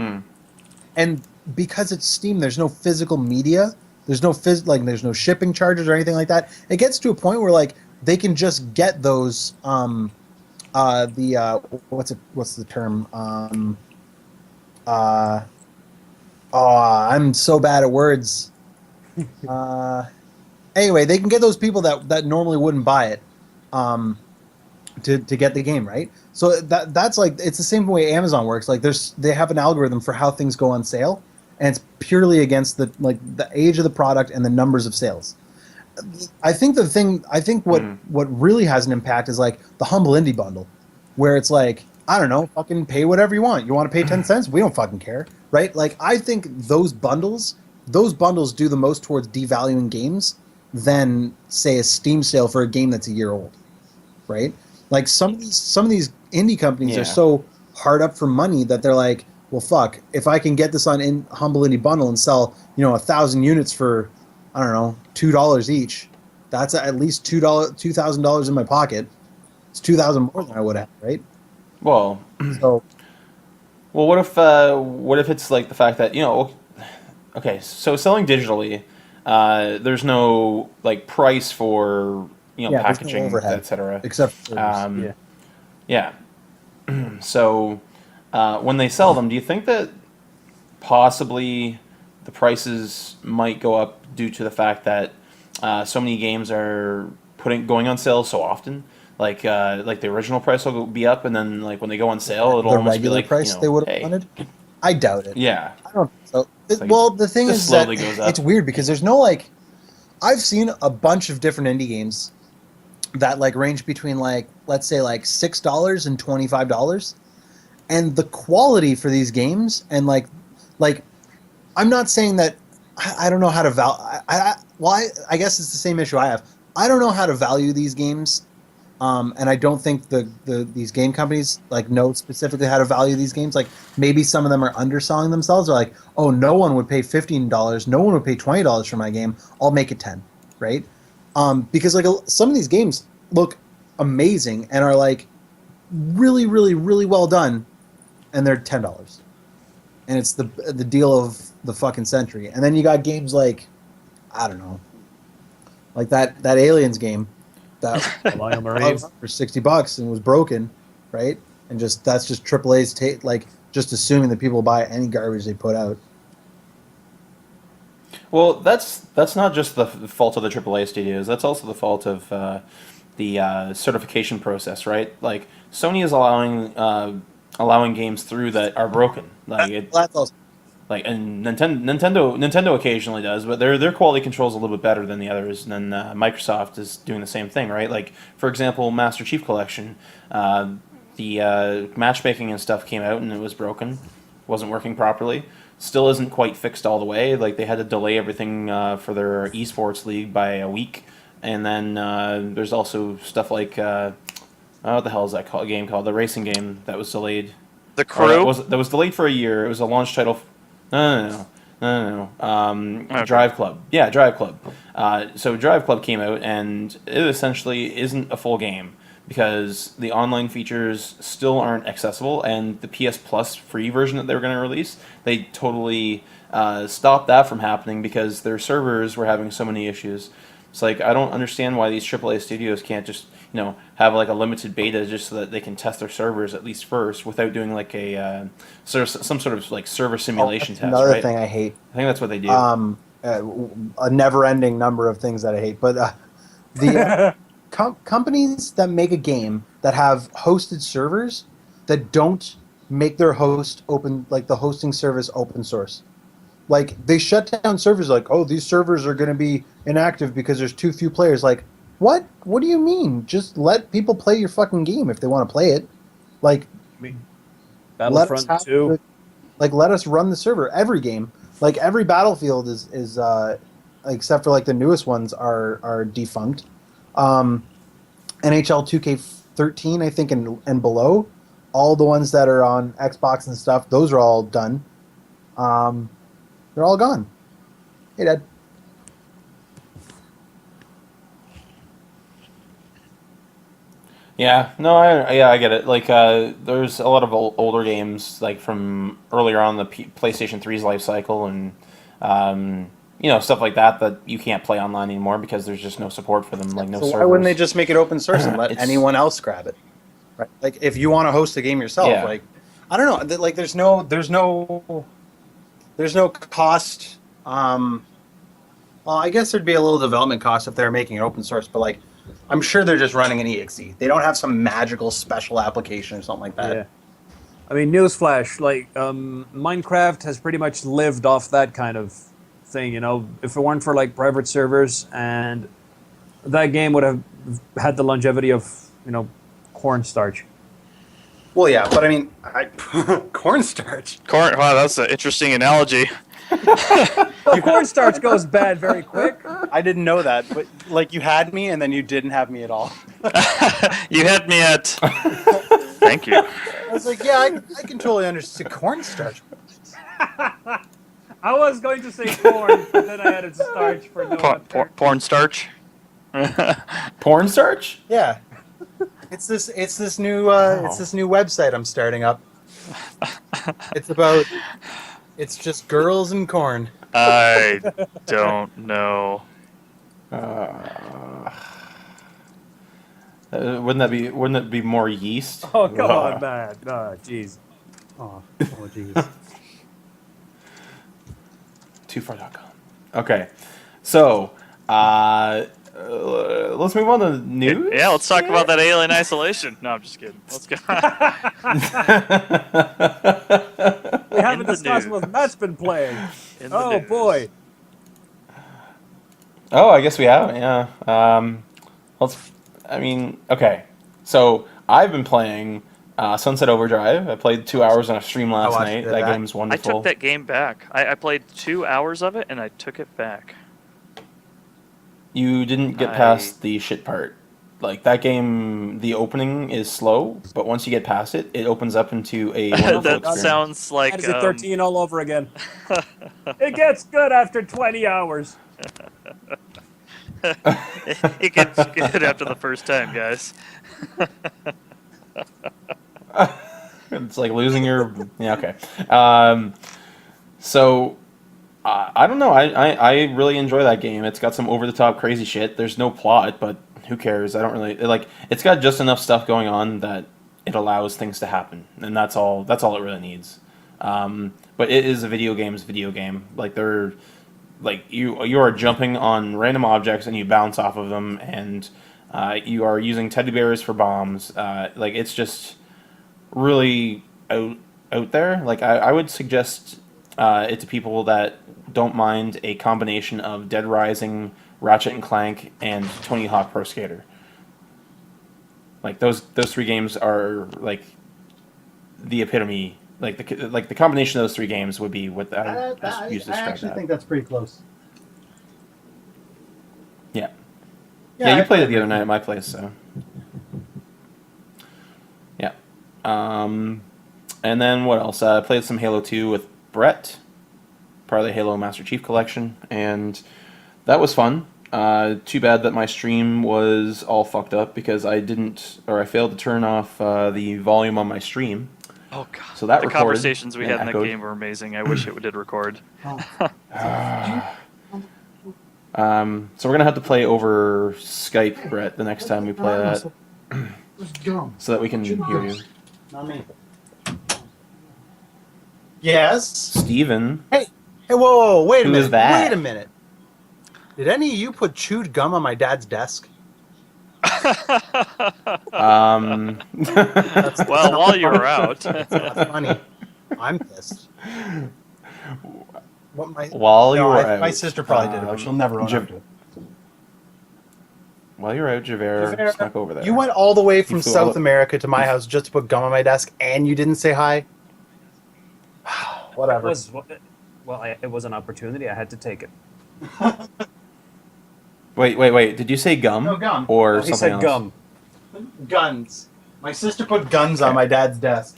Speaker 1: and because it's Steam, there's no physical media, there's no shipping charges or anything like that. It gets to a point where like they can just get those what's the term? I'm so bad at words. Anyway, they can get those people that normally wouldn't buy it to get the game, right? So that's like, it's the same way Amazon works. Like they have an algorithm for how things go on sale, and it's purely against the age of the product and the numbers of sales. I think what really has an impact is like the humble indie bundle, where it's like, I don't know, fucking pay whatever you want. You want to pay 10 cents? We don't fucking care, right? Like I think those bundles do the most towards devaluing games than say a Steam sale for a game that's a year old, right? Like some of these indie companies are so hard up for money that they're like, well, fuck, if I can get this on humble indie bundle and sell 1,000 units for, I don't know, $2 each, that's at least $2,000 in my pocket. It's $2,000 more than I would have, right?
Speaker 2: Well,
Speaker 1: So
Speaker 2: what if it's like the fact that okay, so selling digitally, there's no like price for
Speaker 1: there's no
Speaker 2: packaging,
Speaker 1: overhead,
Speaker 2: etc.
Speaker 1: except for servers.
Speaker 2: Yeah. So when they sell them, do you think that possibly the prices might go up due to the fact that so many games are going on sale so often? Like the original price will be up, and then like when they go on sale, it'll
Speaker 1: The
Speaker 2: almost be
Speaker 1: regular
Speaker 2: like
Speaker 1: price they would have
Speaker 2: hey,
Speaker 1: wanted. I doubt it.
Speaker 2: yeah,
Speaker 1: I don't think so.
Speaker 2: like
Speaker 1: Well, the thing
Speaker 2: just
Speaker 1: is that
Speaker 2: slowly goes up.
Speaker 1: it's weird because there's no like. I've seen a bunch of different indie games that like range between like let's say like $6 and $25, and the quality for these games and like I'm not saying that I don't know how to I guess it's the same issue I have. I don't know how to value these games. And I don't think these game companies like know specifically how to value these games. Like maybe some of them are underselling themselves. They're like, oh, no one would pay $15. No one would pay $20 for my game. I'll make it 10, right? Because like some of these games look amazing and are like really, really, really well done, and they're $10, and it's the deal of the fucking century. And then you got games like I don't know, like that Aliens game. That for $60 and was broken, right? And that's just AAA's like just assuming that people buy any garbage they put out.
Speaker 2: Well, that's not just the fault of the AAA studios. That's also the fault of the certification process, right? Like Sony is allowing games through that are broken. Like
Speaker 1: That's also
Speaker 2: like and Nintendo occasionally does, but their quality control is a little bit better than the others. And then Microsoft is doing the same thing, right? Like for example, Master Chief Collection, the matchmaking and stuff came out and it was broken, wasn't working properly. Still isn't quite fixed all the way. Like they had to delay everything for their esports league by a week, and then there's also stuff like what the hell is that game called? The racing game that was delayed.
Speaker 5: The Crew?
Speaker 2: That was delayed for a year. It was a launch title. No.
Speaker 5: Okay.
Speaker 2: Drive Club. Yeah, Drive Club. So Drive Club came out, and it essentially isn't a full game because the online features still aren't accessible, and the PS Plus free version that they were going to release, they totally stopped that from happening because their servers were having so many issues. It's like I don't understand why these AAA studios can't just have like a limited beta just so that they can test their servers at least first without doing like a some sort of like server simulation test.
Speaker 1: another
Speaker 2: right?
Speaker 1: thing I hate.
Speaker 2: I think that's what they do.
Speaker 1: A never-ending number of things that I hate, but the companies that make a game that have hosted servers that don't make their host open, like the hosting service open source. Like they shut down servers like, oh, these servers are going to be inactive because there's too few players. Like, what? What do you mean? Just let people play your fucking game if they want to play it. Like,
Speaker 3: Battlefront 2.
Speaker 1: Let us run the server. Every game, like every Battlefield is except for like the newest ones are defunct. NHL 2K13, I think, and below, all the ones that are on Xbox and stuff, those are all done. They're all gone. Hey, Dad.
Speaker 2: Yeah, no, I get it. Like, there's a lot of older games, like from earlier on the PlayStation 3's life cycle, and stuff like that you can't play online anymore because there's just no support for them. Like, no servers.
Speaker 1: Why wouldn't they just make it open source and let
Speaker 2: It's-
Speaker 1: anyone else grab it? Right. Like, if you want to host a game yourself,
Speaker 2: Yeah.
Speaker 1: like, I don't know. Like, there's no cost. Well, I guess there'd be a little development cost if they're making it open source, but like, I'm sure they're just running an EXE. They don't have some magical special application or something like that.
Speaker 3: Yeah. I mean, newsflash, like, Minecraft has pretty much lived off that kind of thing, If it weren't for, like, private servers, and that game would have had the longevity of, cornstarch.
Speaker 1: Well, yeah, but I mean, cornstarch.
Speaker 5: Wow, that's an interesting analogy.
Speaker 3: Cornstarch goes bad very quick.
Speaker 1: I didn't know that, but like you had me, and then you didn't have me at all.
Speaker 5: You had me at. Thank you.
Speaker 1: I was like, yeah, I can totally understand cornstarch.
Speaker 3: I was going to say corn, but then I added starch for no
Speaker 5: Porn starch.
Speaker 2: Porn search?
Speaker 1: Yeah, it's this new website I'm starting up. It's
Speaker 4: It's just girls and corn.
Speaker 5: I don't know.
Speaker 2: Wouldn't it be more yeast?
Speaker 3: Oh, come on, man. No, jeez.
Speaker 4: Oh, jeez.
Speaker 2: Toofar.com. Okay, so let's move on to news.
Speaker 5: Yeah, let's talk about that Alien Isolation. No, I'm just kidding. Let's go.
Speaker 3: We haven't
Speaker 5: In the
Speaker 3: discussed
Speaker 5: news.
Speaker 3: what Matt's been playing.
Speaker 5: In the
Speaker 3: Oh,
Speaker 5: news.
Speaker 3: boy.
Speaker 2: Oh, I guess we haven't. Yeah. Okay. So I've been playing Sunset Overdrive. I played 2 hours on a stream last
Speaker 4: watched
Speaker 2: night.
Speaker 4: that.
Speaker 2: That game's
Speaker 5: I
Speaker 2: wonderful.
Speaker 5: took that game back. I played 2 hours of it and I took it back.
Speaker 2: You didn't get past the shit part. Like that game, the opening is slow, but once you get past it, it opens up into a wonderful
Speaker 5: That
Speaker 2: experience.
Speaker 5: sounds like
Speaker 3: That is a 13 all over again. It gets good after 20 hours.
Speaker 5: it gets good after the first time, guys.
Speaker 2: It's like losing your yeah. Okay. So I don't know. I really enjoy that game. It's got some over the top crazy shit. There's no plot, but who cares? I don't really like. It's got just enough stuff going on that it allows things to happen, and that's all. That's all it really needs. But it is a video game. Like they're like you are jumping on random objects and you bounce off of them, and you are using teddy bears for bombs. Like it's just really out there. Like I would suggest it to people that don't mind a combination of Dead Rising, Ratchet and Clank, and Tony Hawk Pro Skater. Like those three games are like the epitome. Like the combination of those three games would be what I used to
Speaker 1: I
Speaker 2: describe
Speaker 1: actually
Speaker 2: that.
Speaker 1: think that's pretty close.
Speaker 2: Yeah, you
Speaker 1: I
Speaker 2: played it the other night at my place, so yeah. And then what else? I played some Halo 2 with Brett, part of the Halo Master Chief Collection, and that was fun. Too bad that my stream was all fucked up because I failed to turn off the volume on my stream.
Speaker 5: Oh god.
Speaker 2: So that
Speaker 5: the
Speaker 2: recorded
Speaker 5: conversations we
Speaker 2: and
Speaker 5: had in that
Speaker 2: echoed.
Speaker 5: game were amazing. I wish it did record.
Speaker 2: So we're gonna have to play over Skype, Brett, the next time we play that, so that we can hear you.
Speaker 1: Not me. Yes.
Speaker 2: Steven.
Speaker 4: Hey, whoa, wait a
Speaker 2: Who
Speaker 4: minute.
Speaker 2: is that?
Speaker 4: Wait a minute. Did any of you put chewed gum on my dad's desk?
Speaker 5: Well, while you were out.
Speaker 4: That's not funny. I'm pissed.
Speaker 2: While you were out,
Speaker 1: my sister probably did it, but she'll never own up to it.
Speaker 2: While you were out, Javer snuck over there.
Speaker 1: You went all the way from
Speaker 2: You feel-
Speaker 1: South America to my house just to put gum on my desk, and you didn't say hi? Whatever.
Speaker 3: It was an opportunity. I had to take it.
Speaker 2: Wait. Did you say gum?
Speaker 1: No, gum.
Speaker 2: Or
Speaker 3: He
Speaker 2: something
Speaker 3: said
Speaker 2: else?
Speaker 3: gum.
Speaker 1: Guns. My sister put guns on my dad's desk.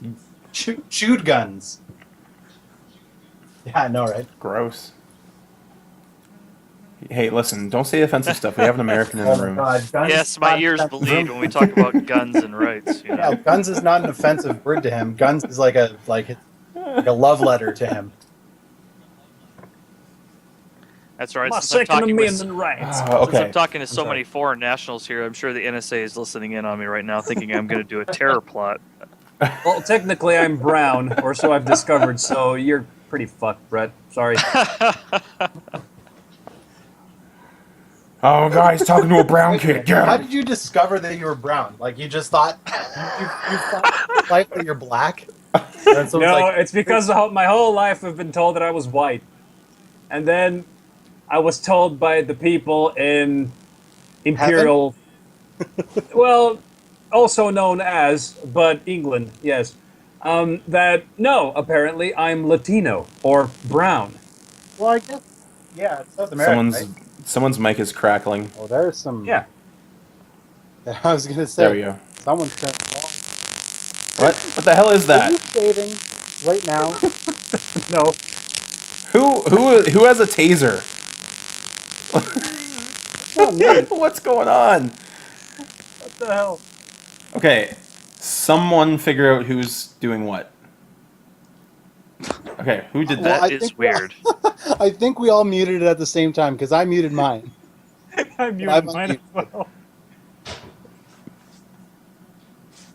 Speaker 1: Chewed guns. Yeah, I know, right?
Speaker 2: Gross. Hey, listen, don't say offensive stuff. We have an American in
Speaker 1: Oh
Speaker 2: the
Speaker 1: my
Speaker 2: room.
Speaker 1: God, guns
Speaker 5: Yes,
Speaker 1: is
Speaker 5: my
Speaker 1: not
Speaker 5: ears
Speaker 1: offensive.
Speaker 5: bleed when we talk about guns and rights. You know?
Speaker 1: Yeah, guns is not an offensive word to him. Guns is like a love letter to him.
Speaker 5: That's right.
Speaker 3: My
Speaker 5: Since I'm
Speaker 3: Second
Speaker 5: talking with-
Speaker 3: Amendment rights.
Speaker 5: Since
Speaker 2: Okay.
Speaker 5: I'm talking to so
Speaker 1: sorry.
Speaker 5: many foreign nationals here, I'm sure the NSA is listening in on me right now, thinking I'm going to do a terror plot.
Speaker 3: Well, technically, I'm brown, or so I've discovered. So you're pretty fucked, Brett. Sorry.
Speaker 2: Oh, guys, talking to a brown kid.
Speaker 1: How
Speaker 2: Yeah.
Speaker 1: did you discover that you were brown? Like you just thought you thought in life that you're black? And so
Speaker 3: No,
Speaker 1: like,
Speaker 3: it's because my whole life I've been told that I was white. And then I was told by the people in Imperial, well, also known as, but England, yes, that no, apparently I'm Latino or brown.
Speaker 1: well, I guess yeah, it's South America.
Speaker 2: Someone's mic is crackling.
Speaker 1: Oh, there's some.
Speaker 3: Yeah.
Speaker 1: I was gonna say.
Speaker 2: There we go.
Speaker 1: Someone's turned.
Speaker 2: What the hell is
Speaker 1: Are you
Speaker 2: that?
Speaker 1: shaving right now?
Speaker 3: No.
Speaker 2: Who has a taser?
Speaker 1: Not me.
Speaker 2: What's going on?
Speaker 3: What the hell?
Speaker 2: Okay, someone figure out who's doing what. Okay, who did
Speaker 1: Well,
Speaker 2: that?
Speaker 5: That is weird.
Speaker 1: I think we all muted it at the same time because I muted mine.
Speaker 3: I
Speaker 1: I've
Speaker 3: muted mine as
Speaker 1: unmuted.
Speaker 3: well.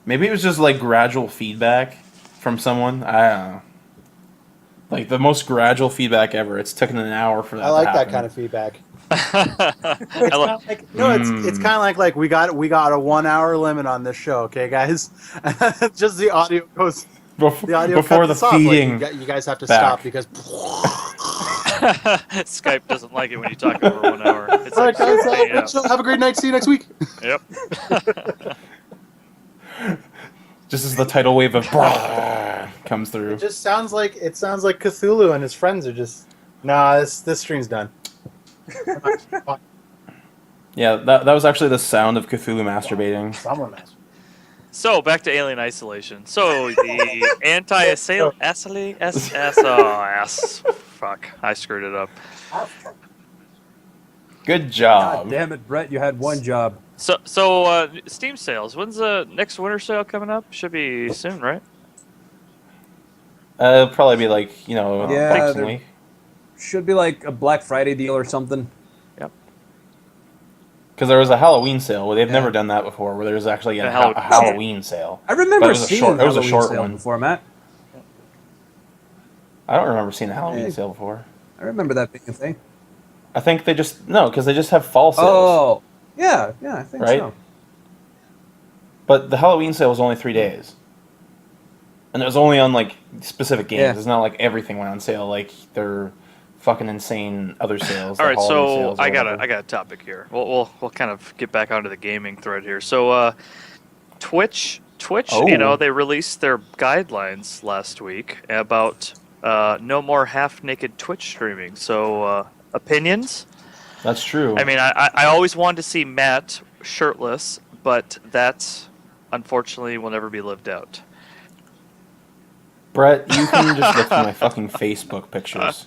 Speaker 2: Maybe it was just like gradual feedback from someone. I don't know. Like the most gradual feedback ever. It's taken an hour for that.
Speaker 1: I like
Speaker 2: to
Speaker 1: that
Speaker 2: happen.
Speaker 1: kind of feedback.
Speaker 5: I like-
Speaker 1: Like, no, it's kind of like we got a 1 hour limit on this show, okay, guys? Just the audio goes. The audio
Speaker 2: Before
Speaker 1: cuts
Speaker 2: the
Speaker 1: us off. Like,
Speaker 2: feeding.
Speaker 1: you guys have to
Speaker 2: back.
Speaker 1: stop because.
Speaker 5: Skype doesn't like it when you talk over 1 hour. It's
Speaker 1: All right, guys.
Speaker 5: hang it
Speaker 1: Great show. Have a great night. See you next week.
Speaker 5: Yep.
Speaker 2: Just as the tidal wave of comes through.
Speaker 1: It just sounds like Cthulhu and his friends are just. Nah, this stream's done.
Speaker 2: Yeah, that was actually the sound of Cthulhu masturbating.
Speaker 1: Someone messed.
Speaker 5: So back to Alien Isolation. So the fuck, I screwed it up.
Speaker 2: Good job.
Speaker 3: God damn it, Brett! You had one job.
Speaker 5: So Steam sales. When's the next winter sale coming up? Should be soon, right?
Speaker 2: It'll probably be like,
Speaker 3: Yeah,
Speaker 2: next
Speaker 3: they're-
Speaker 2: week.
Speaker 3: Should be like a Black Friday deal or something.
Speaker 2: Because there was a Halloween sale. Well, they've
Speaker 3: Yeah.
Speaker 2: never done that before, where there's actually a
Speaker 5: Halloween-
Speaker 2: Halloween sale.
Speaker 3: I remember
Speaker 2: But it was a
Speaker 3: seeing
Speaker 2: short- it was a
Speaker 3: Halloween
Speaker 2: short
Speaker 3: sale
Speaker 2: one.
Speaker 3: before, Matt.
Speaker 2: I don't remember seeing a Halloween
Speaker 3: Hey.
Speaker 2: sale before.
Speaker 3: I remember that being a thing.
Speaker 2: I think they just because they just have fall sales.
Speaker 3: Oh, yeah, I think
Speaker 2: Right?
Speaker 3: so.
Speaker 2: But the Halloween sale was only 3 days, and it was only on like specific games.
Speaker 3: Yeah.
Speaker 2: It's not like everything went on sale. Like they're fucking insane other sales.
Speaker 5: All
Speaker 2: the
Speaker 5: right,
Speaker 2: holiday
Speaker 5: so
Speaker 2: sales or
Speaker 5: I got
Speaker 2: whatever.
Speaker 5: a topic here. We'll kind of get back onto the gaming thread here. So Twitch,
Speaker 2: Oh.
Speaker 5: they released their guidelines last week about no more half-naked Twitch streaming. So opinions?
Speaker 2: That's true.
Speaker 5: I mean, I always wanted to see Matt shirtless, but that unfortunately will never be lived out.
Speaker 2: Brett, you can just look through my fucking Facebook pictures.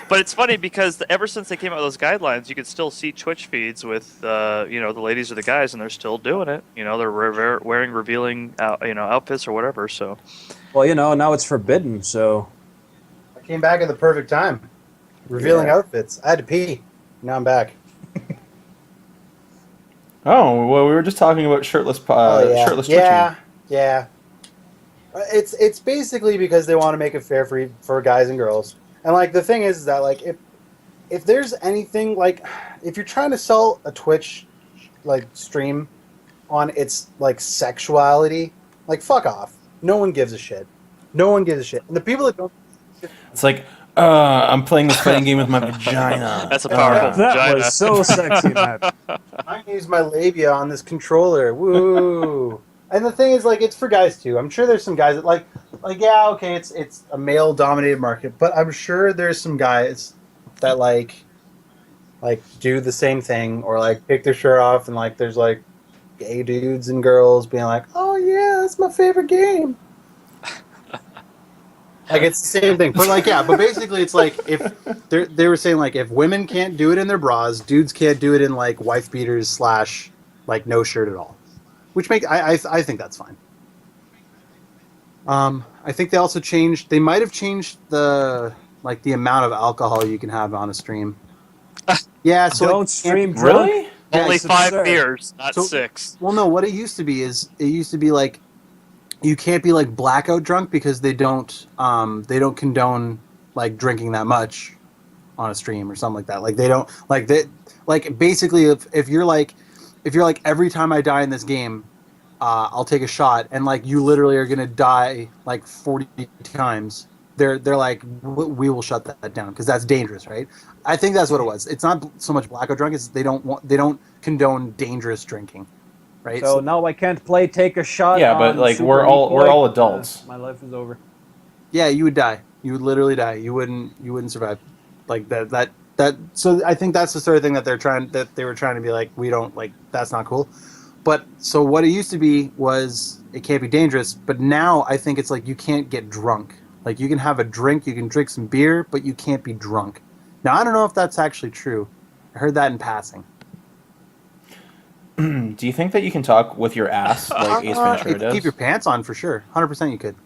Speaker 5: But it's funny because ever since they came out with those guidelines, you could still see Twitch feeds with the ladies or the guys, and they're still doing it. They're wearing revealing outfits or whatever. So
Speaker 3: Well, now it's forbidden, so
Speaker 1: I came back at the perfect time. Revealing outfits. I had to pee. Now I'm back.
Speaker 2: Oh well, we were just talking about shirtless shirtless
Speaker 1: yeah, yeah. It's basically because they want to make it fair for guys and girls. And like the thing is that like if there's anything like if you're trying to sell a Twitch like stream on its like sexuality, like fuck off. No one gives a shit. No one gives a shit. And the people that don't
Speaker 2: twitching. It's like I'm playing this fighting game with my vagina.
Speaker 5: that's a powerful
Speaker 3: that
Speaker 5: vagina.
Speaker 3: was so sexy, Matt.
Speaker 1: I can use my labia on this controller. Woo! And the thing is, like, it's for guys too. I'm sure there's some guys that like, yeah, okay, it's a male-dominated market, but I'm sure there's some guys that like do the same thing or like pick their shirt off and like there's like gay dudes and girls being like, oh yeah, that's my favorite game. Like it's the same thing, but like but basically it's like if they were saying like if women can't do it in their bras, dudes can't do it in like wife beaters / like no shirt at all, which I think that's fine. I think they also changed. They might have changed the amount of alcohol you can have on a stream. Yeah, so
Speaker 3: Don't
Speaker 1: like,
Speaker 3: stream drunk.
Speaker 2: Really?
Speaker 1: Yeah,
Speaker 5: Only
Speaker 3: it's
Speaker 5: 5
Speaker 3: absurd.
Speaker 5: beers, not
Speaker 1: So-
Speaker 5: 6.
Speaker 1: Well, no. What it used to be is like you can't be like blackout drunk because they don't condone like drinking that much on a stream or something like that. Like they don't like basically if you're like every time I die in this game, I'll take a shot and like you literally are gonna die like 40 times. They're like we will shut that down because that's dangerous, right? I think that's what it was. It's not so much blackout drunk; it's they don't condone dangerous drinking, right?
Speaker 3: So now I can't play Take a Shot.
Speaker 2: Yeah, but,
Speaker 3: on
Speaker 2: like,
Speaker 3: Super
Speaker 2: we're all-
Speaker 3: Meat
Speaker 2: we're
Speaker 3: Boy.
Speaker 2: all adults.
Speaker 3: My life is over.
Speaker 1: yeah, you would die. You would literally die. You wouldn't survive. Like that. So I think that's the sort of thing that they were trying to be like, we don't like. That's not cool. But so what it used to be was it can't be dangerous. But now I think it's like you can't get drunk. Like you can have a drink, you can drink some beer, but you can't be drunk. Now I don't know if that's actually true. I heard that in passing.
Speaker 2: Do you think that you can talk with your ass like Ace Ventura
Speaker 1: You can
Speaker 2: does?
Speaker 1: keep your pants on for sure. 100% you could.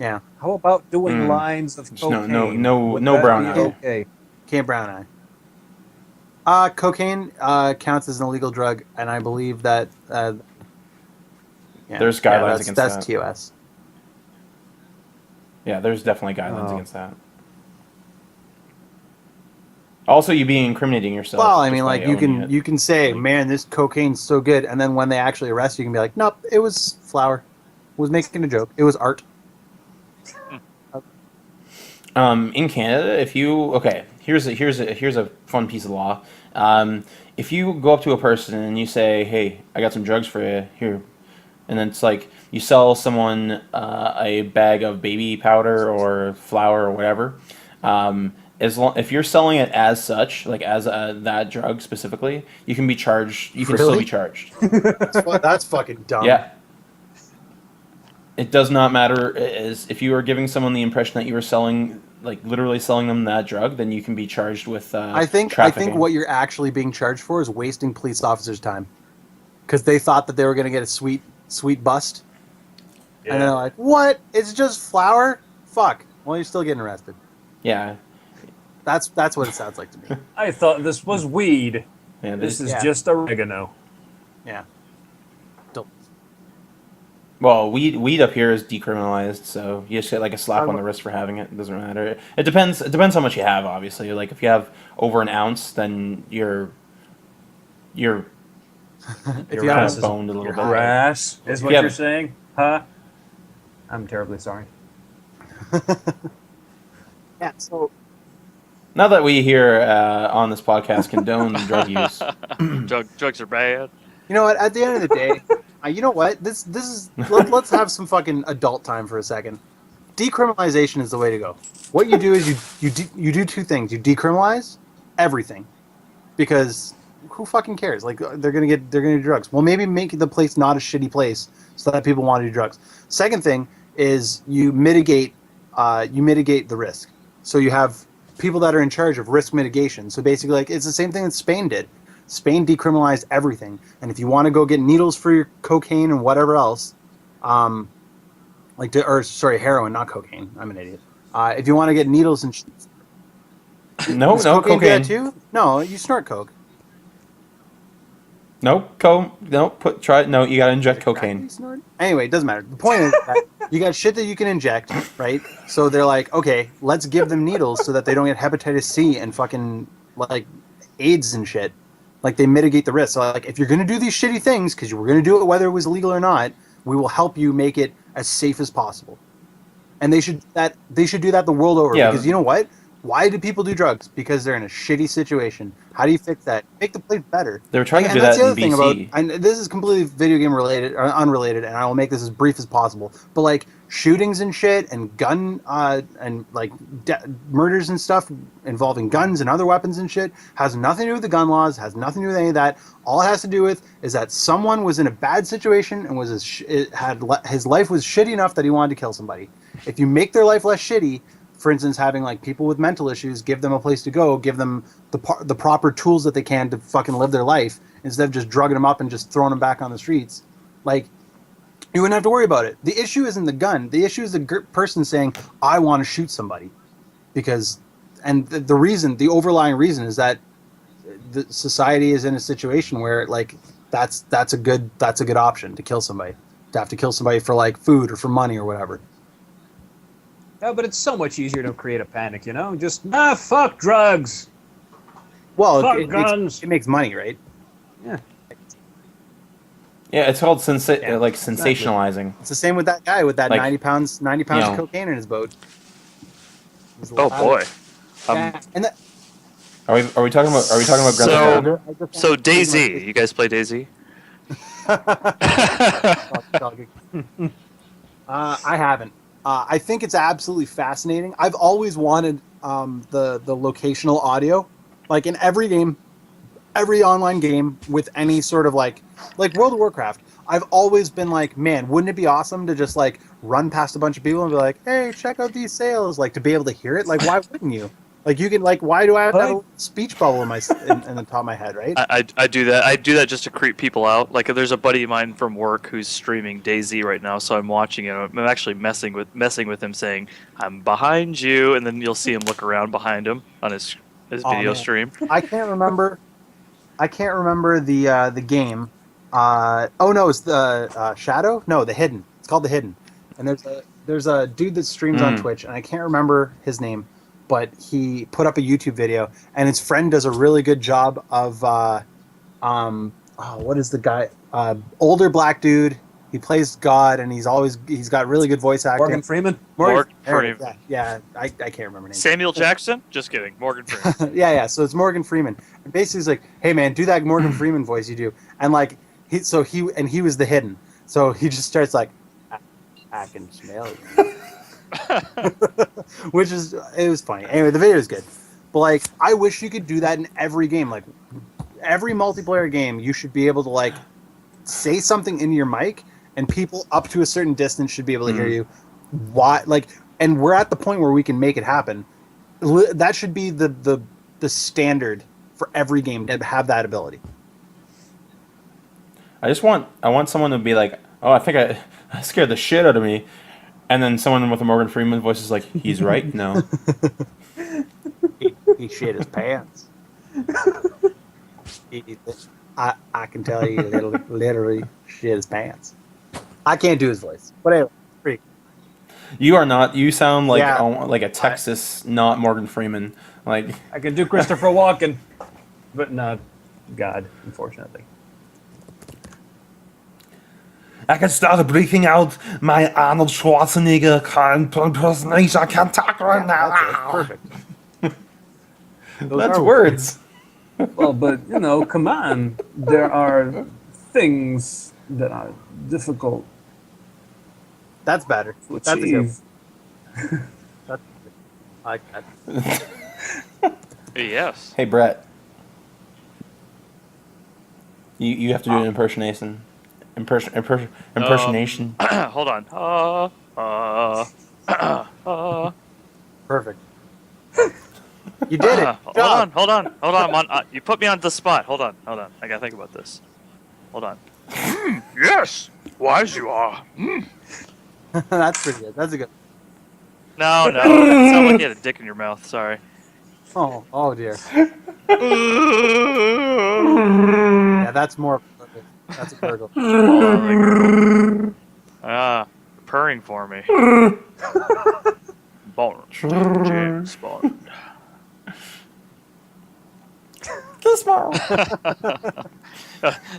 Speaker 4: Yeah.
Speaker 3: How about doing
Speaker 2: Mm.
Speaker 3: lines of
Speaker 2: Just
Speaker 3: cocaine?
Speaker 2: no
Speaker 3: Would
Speaker 2: no
Speaker 3: that
Speaker 2: brown
Speaker 3: be
Speaker 2: eye.
Speaker 3: Okay.
Speaker 4: Can't brown eye. Cocaine counts as an illegal drug, and I believe that.
Speaker 2: There's guidelines against
Speaker 4: that's
Speaker 2: that.
Speaker 4: TOS.
Speaker 2: Yeah, there's definitely guidelines
Speaker 3: Oh.
Speaker 2: against that. Also, you being incriminating yourself.
Speaker 4: Well, I
Speaker 2: just
Speaker 4: mean,
Speaker 2: by
Speaker 4: like you
Speaker 2: owning it.
Speaker 4: can say,
Speaker 2: Like-
Speaker 4: man, this cocaine's so good, and then when they actually arrest you, you can be like, nope, it was flour. Was making a joke. It was art.
Speaker 2: In Canada, if you here's a fun piece of law. If you go up to a person and you say, "Hey, I got some drugs for you here," and then it's like you sell someone a bag of baby powder or flour or whatever, if you're selling it as such, like as that drug specifically, you can be charged. You can still
Speaker 4: Really?
Speaker 2: be charged.
Speaker 4: That's fucking dumb.
Speaker 2: Yeah. It does not matter as if you are giving someone the impression that you are selling, like literally selling them that drug, then you can be charged with
Speaker 4: I think
Speaker 2: trafficking.
Speaker 4: what you're actually being charged for is wasting police officers' time, because they thought that they were going to get a sweet bust, and they're like, "What? It's just flour? Fuck." Well, you're still getting arrested.
Speaker 2: Yeah,
Speaker 4: That's what it sounds like to me.
Speaker 3: I thought this was weed.
Speaker 2: yeah.
Speaker 3: This is
Speaker 4: Yeah.
Speaker 3: just oregano.
Speaker 4: Yeah. Don't.
Speaker 2: Well, weed up here is decriminalized, so you just get like a slap on the wrist for having it. It doesn't matter. It depends. It depends how much you have. Obviously, like if you have over an ounce, then you're
Speaker 4: If you
Speaker 2: kind
Speaker 4: have
Speaker 2: of boned a little
Speaker 4: you're
Speaker 2: bit.
Speaker 4: high.
Speaker 3: Grass is what
Speaker 2: Yeah.
Speaker 3: you're saying? Huh? I'm terribly sorry.
Speaker 4: Yeah. So
Speaker 2: Not that we here on this podcast condone drug use.
Speaker 5: Drugs are bad.
Speaker 4: you know what? At the end of the day, you know what? This is let's have some fucking adult time for a second. Decriminalization is the way to go. What you do is you do two things. You decriminalize everything, because who fucking cares? Like they're gonna do drugs. Well, maybe make the place not a shitty place so that people want to do drugs. Second thing is you mitigate the risk. So you have people that are in charge of risk mitigation. So basically, like it's the same thing that Spain did. Spain decriminalized everything, and if you want to go get needles for your cocaine and whatever else, heroin, not cocaine. I'm an idiot. If you want to get needles and
Speaker 2: No,
Speaker 4: does
Speaker 2: no
Speaker 4: cocaine do
Speaker 2: cocaine.
Speaker 4: that too? No, you snort coke.
Speaker 2: No, try it. No, you gotta inject cocaine.
Speaker 4: Anyway, it doesn't matter. The point is that you got shit that you can inject, right? So they're like, okay, let's give them needles so that they don't get hepatitis C and fucking like AIDS and shit. Like they mitigate the risk. So like, if you're gonna do these shitty things, because you were gonna do it whether it was legal or not, we will help you make it as safe as possible. And they should do that the world over.
Speaker 2: Yeah.
Speaker 4: Because you know what? Why do people do drugs? Because they're in a shitty situation. How do you fix that? Make the place better.
Speaker 2: They were trying to do
Speaker 4: that's
Speaker 2: that
Speaker 4: the
Speaker 2: in
Speaker 4: other thing
Speaker 2: BC.
Speaker 4: about, and this is completely video game related or unrelated, and I will make this as brief as possible. But like shootings and shit, and gun and like murders and stuff involving guns and other weapons and shit has nothing to do with the gun laws. Has nothing to do with any of that. All it has to do with is that someone was in a bad situation and his life was shitty enough that he wanted to kill somebody. If you make their life less shitty, for instance, having like people with mental issues, give them a place to go, give them the proper tools that they can to fucking live their life, instead of just drugging them up and just throwing them back on the streets. Like, you wouldn't have to worry about it. The issue isn't the gun. The issue is the person saying, I want to shoot somebody. Because, and the overlying reason is that the society is in a situation where like, that's a good option to kill somebody. To have to kill somebody for like food or for money or whatever.
Speaker 3: Yeah, but it's so much easier to create a panic, you know? Just, fuck drugs!
Speaker 4: Well,
Speaker 3: Fuck
Speaker 4: it
Speaker 3: guns!
Speaker 4: makes money, right?
Speaker 3: Yeah.
Speaker 2: Yeah, it's called sensationalizing.
Speaker 4: It's the same with that guy with that
Speaker 2: Like,
Speaker 4: 90 pounds
Speaker 2: you
Speaker 4: of
Speaker 2: know.
Speaker 4: cocaine in his boat. He's
Speaker 5: Oh
Speaker 4: allowed-
Speaker 5: boy.
Speaker 4: Yeah, and that,
Speaker 2: Are we talking about Grand Theft
Speaker 5: So-
Speaker 2: Auto?
Speaker 5: So DayZ, you guys play DayZ?
Speaker 4: I haven't. I think it's absolutely fascinating. I've always wanted the locational audio, like in every game, every online game with any sort of like World of Warcraft. I've always been like, man, wouldn't it be awesome to just like run past a bunch of people and be like, hey, check out these sales, like to be able to hear it. Like, why wouldn't you? Like you can like, why do I have that speech bubble in in the top of my head, right?
Speaker 5: I do that. I do that just to creep people out. Like there's a buddy of mine from work who's streaming DayZ right now, so I'm watching it. I'm actually messing with him, saying I'm behind you, and then you'll see him look around behind him on his video
Speaker 4: man.
Speaker 5: stream.
Speaker 4: I can't remember the game. Oh no, it's the Shadow. No, the Hidden. It's called the Hidden. And there's a dude that streams on Twitch, and I can't remember his name, but he put up a YouTube video, and his friend does a really good job of what is the guy? Older black dude. He plays God, and he's got really good voice acting.
Speaker 3: Morgan Freeman.
Speaker 5: Morgan Freeman.
Speaker 4: Yeah, I can't remember names.
Speaker 5: Samuel Jackson? Just kidding. Morgan Freeman.
Speaker 4: yeah. So it's Morgan Freeman. And basically, he's like, "Hey man, do that Morgan Freeman voice you do." And like he was the Hidden. So he just starts like, "I can smell you," which it was funny. Anyway, the video is good, but like I wish you could do that in every game. Like every multiplayer game, you should be able to like say something into your mic, and people up to a certain distance should be able to hear you. Why? Like, and we're at the point where we can make it happen. That should be the standard for every game to have that ability.
Speaker 2: I want someone to be like, oh, I think I scared the shit out of me, and then someone with a Morgan Freeman voice is like, he's right. No,
Speaker 4: he shit his pants. I can tell you, literally shit his pants. I can't do his voice, but anyway, freak.
Speaker 2: you are not. You sound like
Speaker 4: Yeah.
Speaker 2: like a Texas, not Morgan Freeman. Like
Speaker 3: I can do Christopher Walken, but not God, unfortunately.
Speaker 2: I can start breathing out my Arnold Schwarzenegger kind impersonation. I can't talk right now.
Speaker 4: That's perfect.
Speaker 2: That's words.
Speaker 3: Well, but come on. There are things that are difficult
Speaker 4: That's better.
Speaker 3: to
Speaker 4: That's a good.
Speaker 3: achieve.
Speaker 4: That's I like that.
Speaker 5: Yes.
Speaker 2: Hey Brett, you have to do an impersonation. Impersonation.
Speaker 5: Hold on.
Speaker 4: Perfect. You did it. Good job.
Speaker 5: Hold on. You put me on the spot. Hold on. I gotta think about this. Hold on. Yes. Wise you are.
Speaker 4: That's pretty good. That's a good.
Speaker 5: No. It sounded like you had a dick in your mouth. Sorry.
Speaker 4: Oh dear. Yeah, that's more. That's a gurgle.
Speaker 5: Purring for me. Bond. James Bond.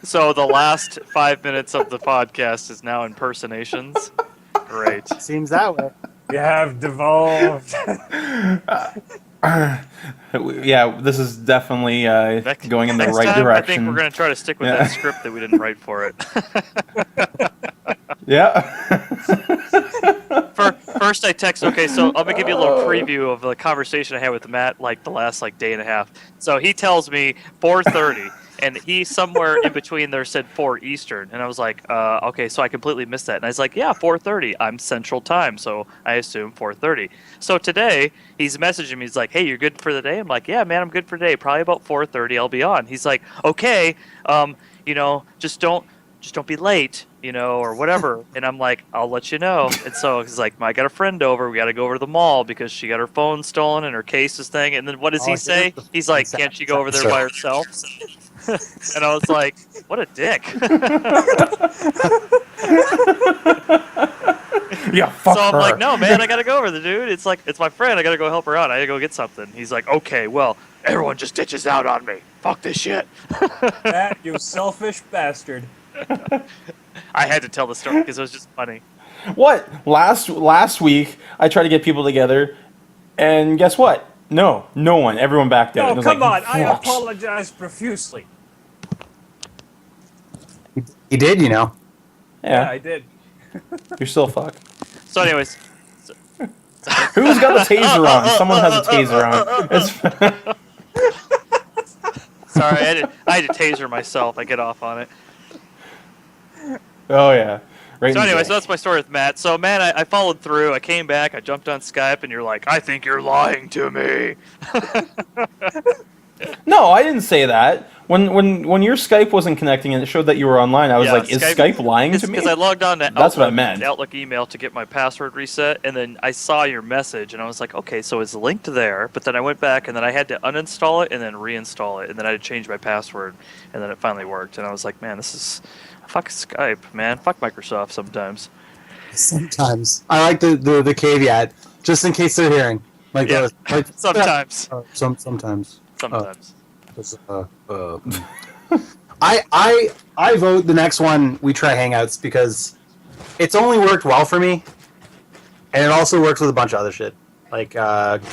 Speaker 5: So the last 5 minutes of the podcast is now impersonations. Great.
Speaker 4: Seems that way.
Speaker 3: You have devolved.
Speaker 2: Yeah, this is definitely going in the
Speaker 5: Next
Speaker 2: right
Speaker 5: time,
Speaker 2: direction.
Speaker 5: I think we're going to try to stick with that script that we didn't write for it.
Speaker 2: Yeah.
Speaker 5: First I text, okay, so I'm going to give you a little preview of the conversation I had with Matt like the last day and a half. So he tells me 4:30, and he somewhere in between there said 4 Eastern, and I was like, okay, so I completely missed that. And I was like, yeah, 4:30, I'm Central Time, so I assume 4:30. So today, he's messaging me, he's like, hey, you're good for the day? I'm like, yeah, man, I'm good for the day, probably about 4:30 I'll be on. He's like, okay, just don't be late, or whatever. And I'm like, I'll let you know. And so he's like, I got a friend over. We got to go over to the mall because she got her phone stolen and her case is thing. And then what does he say? He's like, can't she go over there by herself? And I was like, what a dick.
Speaker 2: Yeah, fuck
Speaker 5: So I'm
Speaker 2: her.
Speaker 5: like, no, man, I got to go over there, dude. It's like, it's my friend. I got to go help her out. I got to go get something. He's like, okay, well, everyone just ditches out on me. Fuck this shit.
Speaker 3: Matt, you selfish bastard.
Speaker 5: I had to tell the story because it was just funny.
Speaker 2: What? Last week, I tried to get people together, and guess what? No one. Everyone backed out.
Speaker 3: No,
Speaker 2: It was
Speaker 3: come
Speaker 2: like,
Speaker 3: on. I
Speaker 2: fuck.
Speaker 3: apologize profusely.
Speaker 4: He did,
Speaker 3: Yeah,
Speaker 2: Yeah,
Speaker 3: I did.
Speaker 2: you're still fucked.
Speaker 5: So anyways,
Speaker 2: Who's got a taser on? Someone has a taser on.
Speaker 5: sorry, I had to taser myself. I get off on it.
Speaker 2: Oh yeah. Right
Speaker 5: So
Speaker 2: in the
Speaker 5: anyway,
Speaker 2: dick.
Speaker 5: so that's my story with Matt. So man, I followed through. I came back. I jumped on Skype, and you're like, I think you're lying to me.
Speaker 2: No, I didn't say that. When your Skype wasn't connecting and it showed that you were online, I was
Speaker 5: Yeah,
Speaker 2: like, is Skype lying to me?
Speaker 5: Because I logged on to
Speaker 2: That's what I
Speaker 5: Outlook,
Speaker 2: meant.
Speaker 5: Outlook email to get my password reset, and then I saw your message, and I was like, okay, so it's linked there. But then I went back, and then I had to uninstall it and then reinstall it, and then I had to change my password, and then it finally worked. And I was like, man, this is fuck Skype, man, fuck Microsoft sometimes.
Speaker 4: Sometimes I like the caveat, just in case they're hearing. Like,
Speaker 5: Yeah.
Speaker 4: like
Speaker 5: Sometimes,
Speaker 4: sometimes.
Speaker 5: sometimes.
Speaker 4: I vote the next one we try Hangouts because it's only worked well for me, and it also works with a bunch of other shit like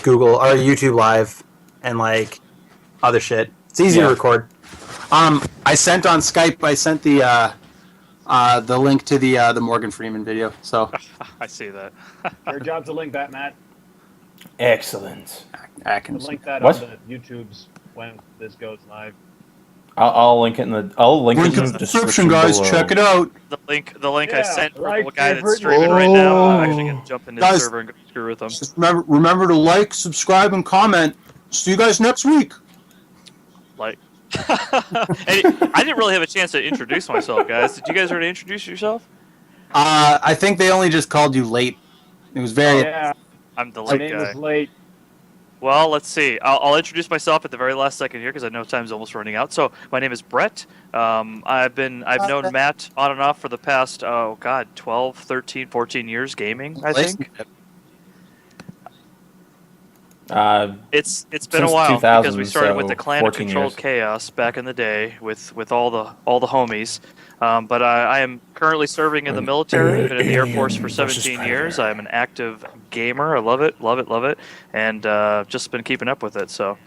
Speaker 4: Google or YouTube Live and like other shit. It's easy to record. I sent on Skype. I sent the link to the Morgan Freeman video. So
Speaker 5: I see that.
Speaker 3: Your job to link that, Matt.
Speaker 2: Excellent.
Speaker 3: To
Speaker 4: Atkins.
Speaker 3: link that
Speaker 2: What?
Speaker 3: on the YouTubes when this goes live.
Speaker 2: I'll link it in the. I'll link
Speaker 4: Link
Speaker 2: it in
Speaker 4: in
Speaker 2: the
Speaker 4: the description,
Speaker 2: description
Speaker 4: guys.
Speaker 2: below.
Speaker 4: Check it out.
Speaker 5: The link I
Speaker 3: Yeah,
Speaker 5: sent for
Speaker 3: like
Speaker 5: the guy
Speaker 3: favorite-
Speaker 5: that's streaming right now. I'm actually
Speaker 2: Oh.
Speaker 5: gonna jump in his
Speaker 4: Guys.
Speaker 5: server and go screw with him.
Speaker 4: Just remember to like, subscribe, and comment. See you guys next week.
Speaker 5: Like, I didn't really have a chance to introduce myself, guys. Did you guys already introduce yourself?
Speaker 4: I think they only just called you late. It was very.
Speaker 3: Yeah,
Speaker 5: I'm the
Speaker 3: my
Speaker 5: late
Speaker 3: name
Speaker 5: guy.
Speaker 3: is late.
Speaker 5: Well, let's see. I'll introduce myself at the very last second here because I know time's almost running out. So my name is Brett. I've known Matt on and off for the past 12, 13, 14 years gaming. I think it's been a
Speaker 2: Since
Speaker 5: while
Speaker 2: 2000,
Speaker 5: because we started with
Speaker 2: so
Speaker 5: the Clan of
Speaker 2: 14
Speaker 5: Controlled
Speaker 2: years.
Speaker 5: Chaos back in the day with all the homies. But I am currently serving in the military. Been in the Air Force for 17 years. I'm an active gamer. I love it, love it, love it, and just been keeping up with it. So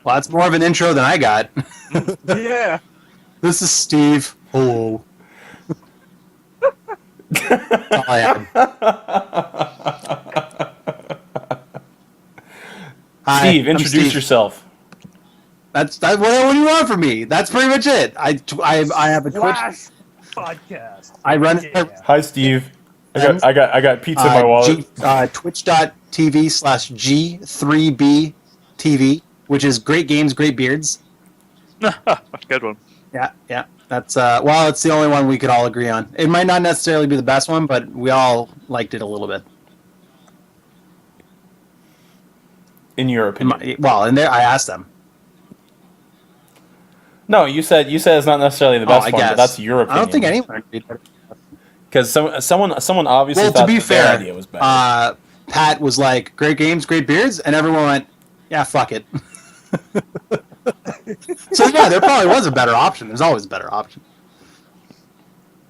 Speaker 4: Well, that's more of an intro than I got.
Speaker 3: Yeah.
Speaker 4: This is Steve. Hello. That's all I have. Hi,
Speaker 2: Steve,
Speaker 4: I'm
Speaker 2: introduce
Speaker 4: Steve.
Speaker 2: yourself.
Speaker 4: That's what do you want from me? That's pretty much it. I have a Twitch.
Speaker 3: Flash podcast.
Speaker 4: I run
Speaker 3: Yeah.
Speaker 2: Hi, Steve. I got pizza in my wallet.
Speaker 4: Twitch.tv/G3BTV, which is Great Games, Great Beards.
Speaker 5: good one.
Speaker 4: Yeah. That's well, it's the only one we could all agree on. It might not necessarily be the best one, but we all liked it a little bit.
Speaker 2: In your opinion.
Speaker 4: And there I asked them.
Speaker 2: No, you said it's not necessarily the best
Speaker 4: I
Speaker 2: one,
Speaker 4: guess
Speaker 2: but that's your opinion.
Speaker 4: I don't think anyone agreed.
Speaker 2: Because someone obviously
Speaker 4: Well,
Speaker 2: thought
Speaker 4: to be
Speaker 2: that their
Speaker 4: fair,
Speaker 2: idea was better.
Speaker 4: Pat was like, "Great games, great beards," and everyone went, "Yeah, fuck it." So yeah, there probably was a better option. There's always a better option.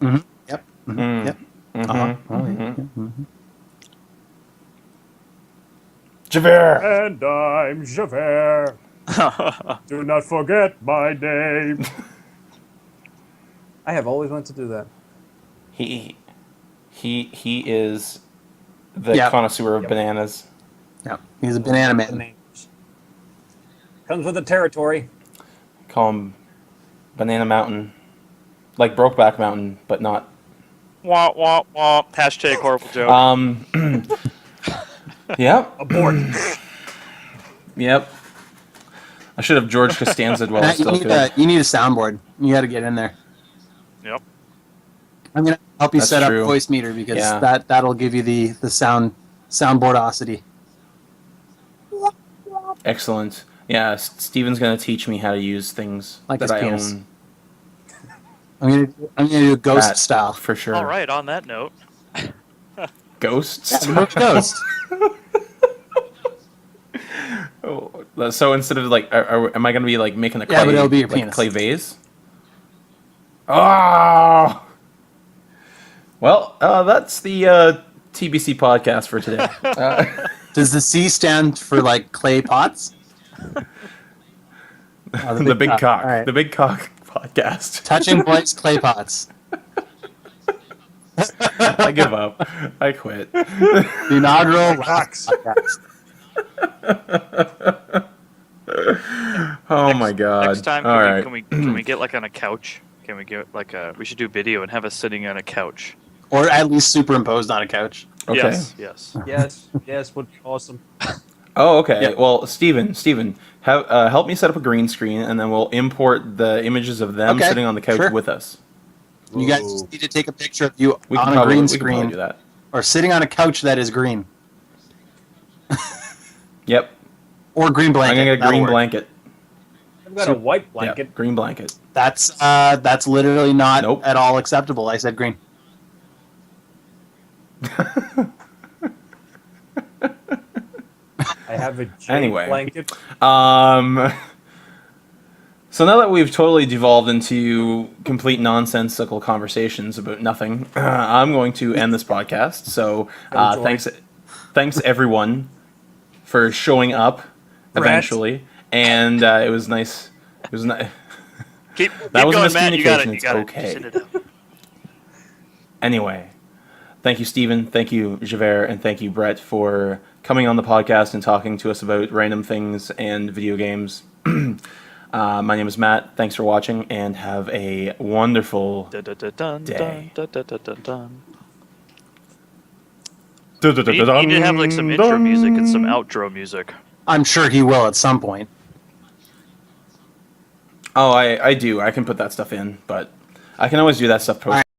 Speaker 4: Mm-hmm. Yep. Mm-hmm.
Speaker 2: Mm.
Speaker 4: Yep.
Speaker 2: Mhm.
Speaker 4: Uh-huh. Oh, yeah.
Speaker 2: Mhm.
Speaker 4: Mhm.
Speaker 2: Javer.
Speaker 3: And I'm Javer. Do not forget my name.
Speaker 6: I have always wanted to do that.
Speaker 2: He is the
Speaker 4: Yep.
Speaker 2: connoisseur of
Speaker 3: Yep.
Speaker 2: bananas.
Speaker 4: Yeah. He's a banana man.
Speaker 3: Names. Comes with the territory.
Speaker 2: Call him Banana Mountain, like Brokeback Mountain, but not.
Speaker 5: Wah wah wah. Hashtag horrible joke.
Speaker 2: Yep.
Speaker 3: Abort.
Speaker 2: Yep. I should have George Costanza while I
Speaker 4: Matt,
Speaker 2: still could.
Speaker 4: you need a soundboard. You got to get in there.
Speaker 5: Yep.
Speaker 4: I'm gonna help you
Speaker 2: That's
Speaker 4: set
Speaker 2: true.
Speaker 4: up voice meter because
Speaker 2: Yeah.
Speaker 4: that'll give you the soundboardosity.
Speaker 2: Excellent. Yeah, Steven's gonna teach me how to use things
Speaker 4: Like
Speaker 2: that
Speaker 4: his
Speaker 2: I
Speaker 4: penis.
Speaker 2: own
Speaker 4: I'm gonna do a ghost
Speaker 2: That-
Speaker 4: style.
Speaker 2: for sure.
Speaker 5: All right. On that note,
Speaker 2: Ghosts.
Speaker 4: Yeah, the movie Ghost.
Speaker 2: Oh, so instead of like, am I gonna be like making a clay,
Speaker 4: Yeah, but it'll be your
Speaker 2: like
Speaker 4: penis.
Speaker 2: clay vase? Oh. Well, that's the TBC podcast for today.
Speaker 4: Does the C stand for like clay pots? Oh,
Speaker 2: the big cock.
Speaker 4: All right.
Speaker 2: The big cock podcast.
Speaker 4: Touching Blake's clay pots.
Speaker 2: I give up. I quit.
Speaker 4: The inaugural
Speaker 3: Cocks.
Speaker 4: podcast.
Speaker 2: Oh my god.
Speaker 5: next time
Speaker 2: All right.
Speaker 5: can we get like on a couch? Can we get like we should do video and have us sitting on a couch.
Speaker 4: Or at least superimposed on a couch.
Speaker 2: Okay.
Speaker 5: Yes.
Speaker 3: Yes, would be awesome.
Speaker 2: Oh, okay.
Speaker 4: Yeah.
Speaker 2: Well, Steven, help me set up a green screen, and then we'll import the images of them
Speaker 4: Okay,
Speaker 2: sitting on the couch
Speaker 4: sure.
Speaker 2: with us.
Speaker 4: You guys just need to take a picture of you
Speaker 2: We
Speaker 4: on
Speaker 2: can
Speaker 4: a
Speaker 2: probably,
Speaker 4: green
Speaker 2: we can probably
Speaker 4: screen
Speaker 2: do that.
Speaker 4: or sitting on a couch that is green.
Speaker 2: Yep.
Speaker 4: Or green blanket.
Speaker 2: I'm gonna get a
Speaker 4: That'll
Speaker 2: green
Speaker 4: work.
Speaker 2: blanket.
Speaker 3: I've got a white
Speaker 2: Yeah,
Speaker 3: blanket.
Speaker 2: green blanket.
Speaker 4: That's literally not
Speaker 2: Nope.
Speaker 4: at all acceptable. I said green.
Speaker 3: I have a jade
Speaker 2: Anyway.
Speaker 3: blanket.
Speaker 2: So now that we've totally devolved into complete nonsensical conversations about nothing, I'm going to end this podcast. So thanks everyone for showing up eventually, and it was nice. It was nice.
Speaker 5: Keep
Speaker 2: That was a
Speaker 5: going, Matt. You got it.
Speaker 2: miscommunication.
Speaker 5: You
Speaker 2: It's
Speaker 5: got
Speaker 2: okay.
Speaker 5: it. Send it out.
Speaker 2: Anyway, thank you, Steven. Thank you, Javer, and thank you, Brett, for coming on the podcast and talking to us about random things and video games. My name is Matt. Thanks for watching, and have a wonderful
Speaker 5: Dun, dun, dun, dun,
Speaker 2: day.
Speaker 5: dun, dun, dun, dun, dun. We need to have like some intro music and some outro music.
Speaker 4: I'm sure he will at some point.
Speaker 2: Oh, I do. I can put that stuff in, but I can always do that stuff post.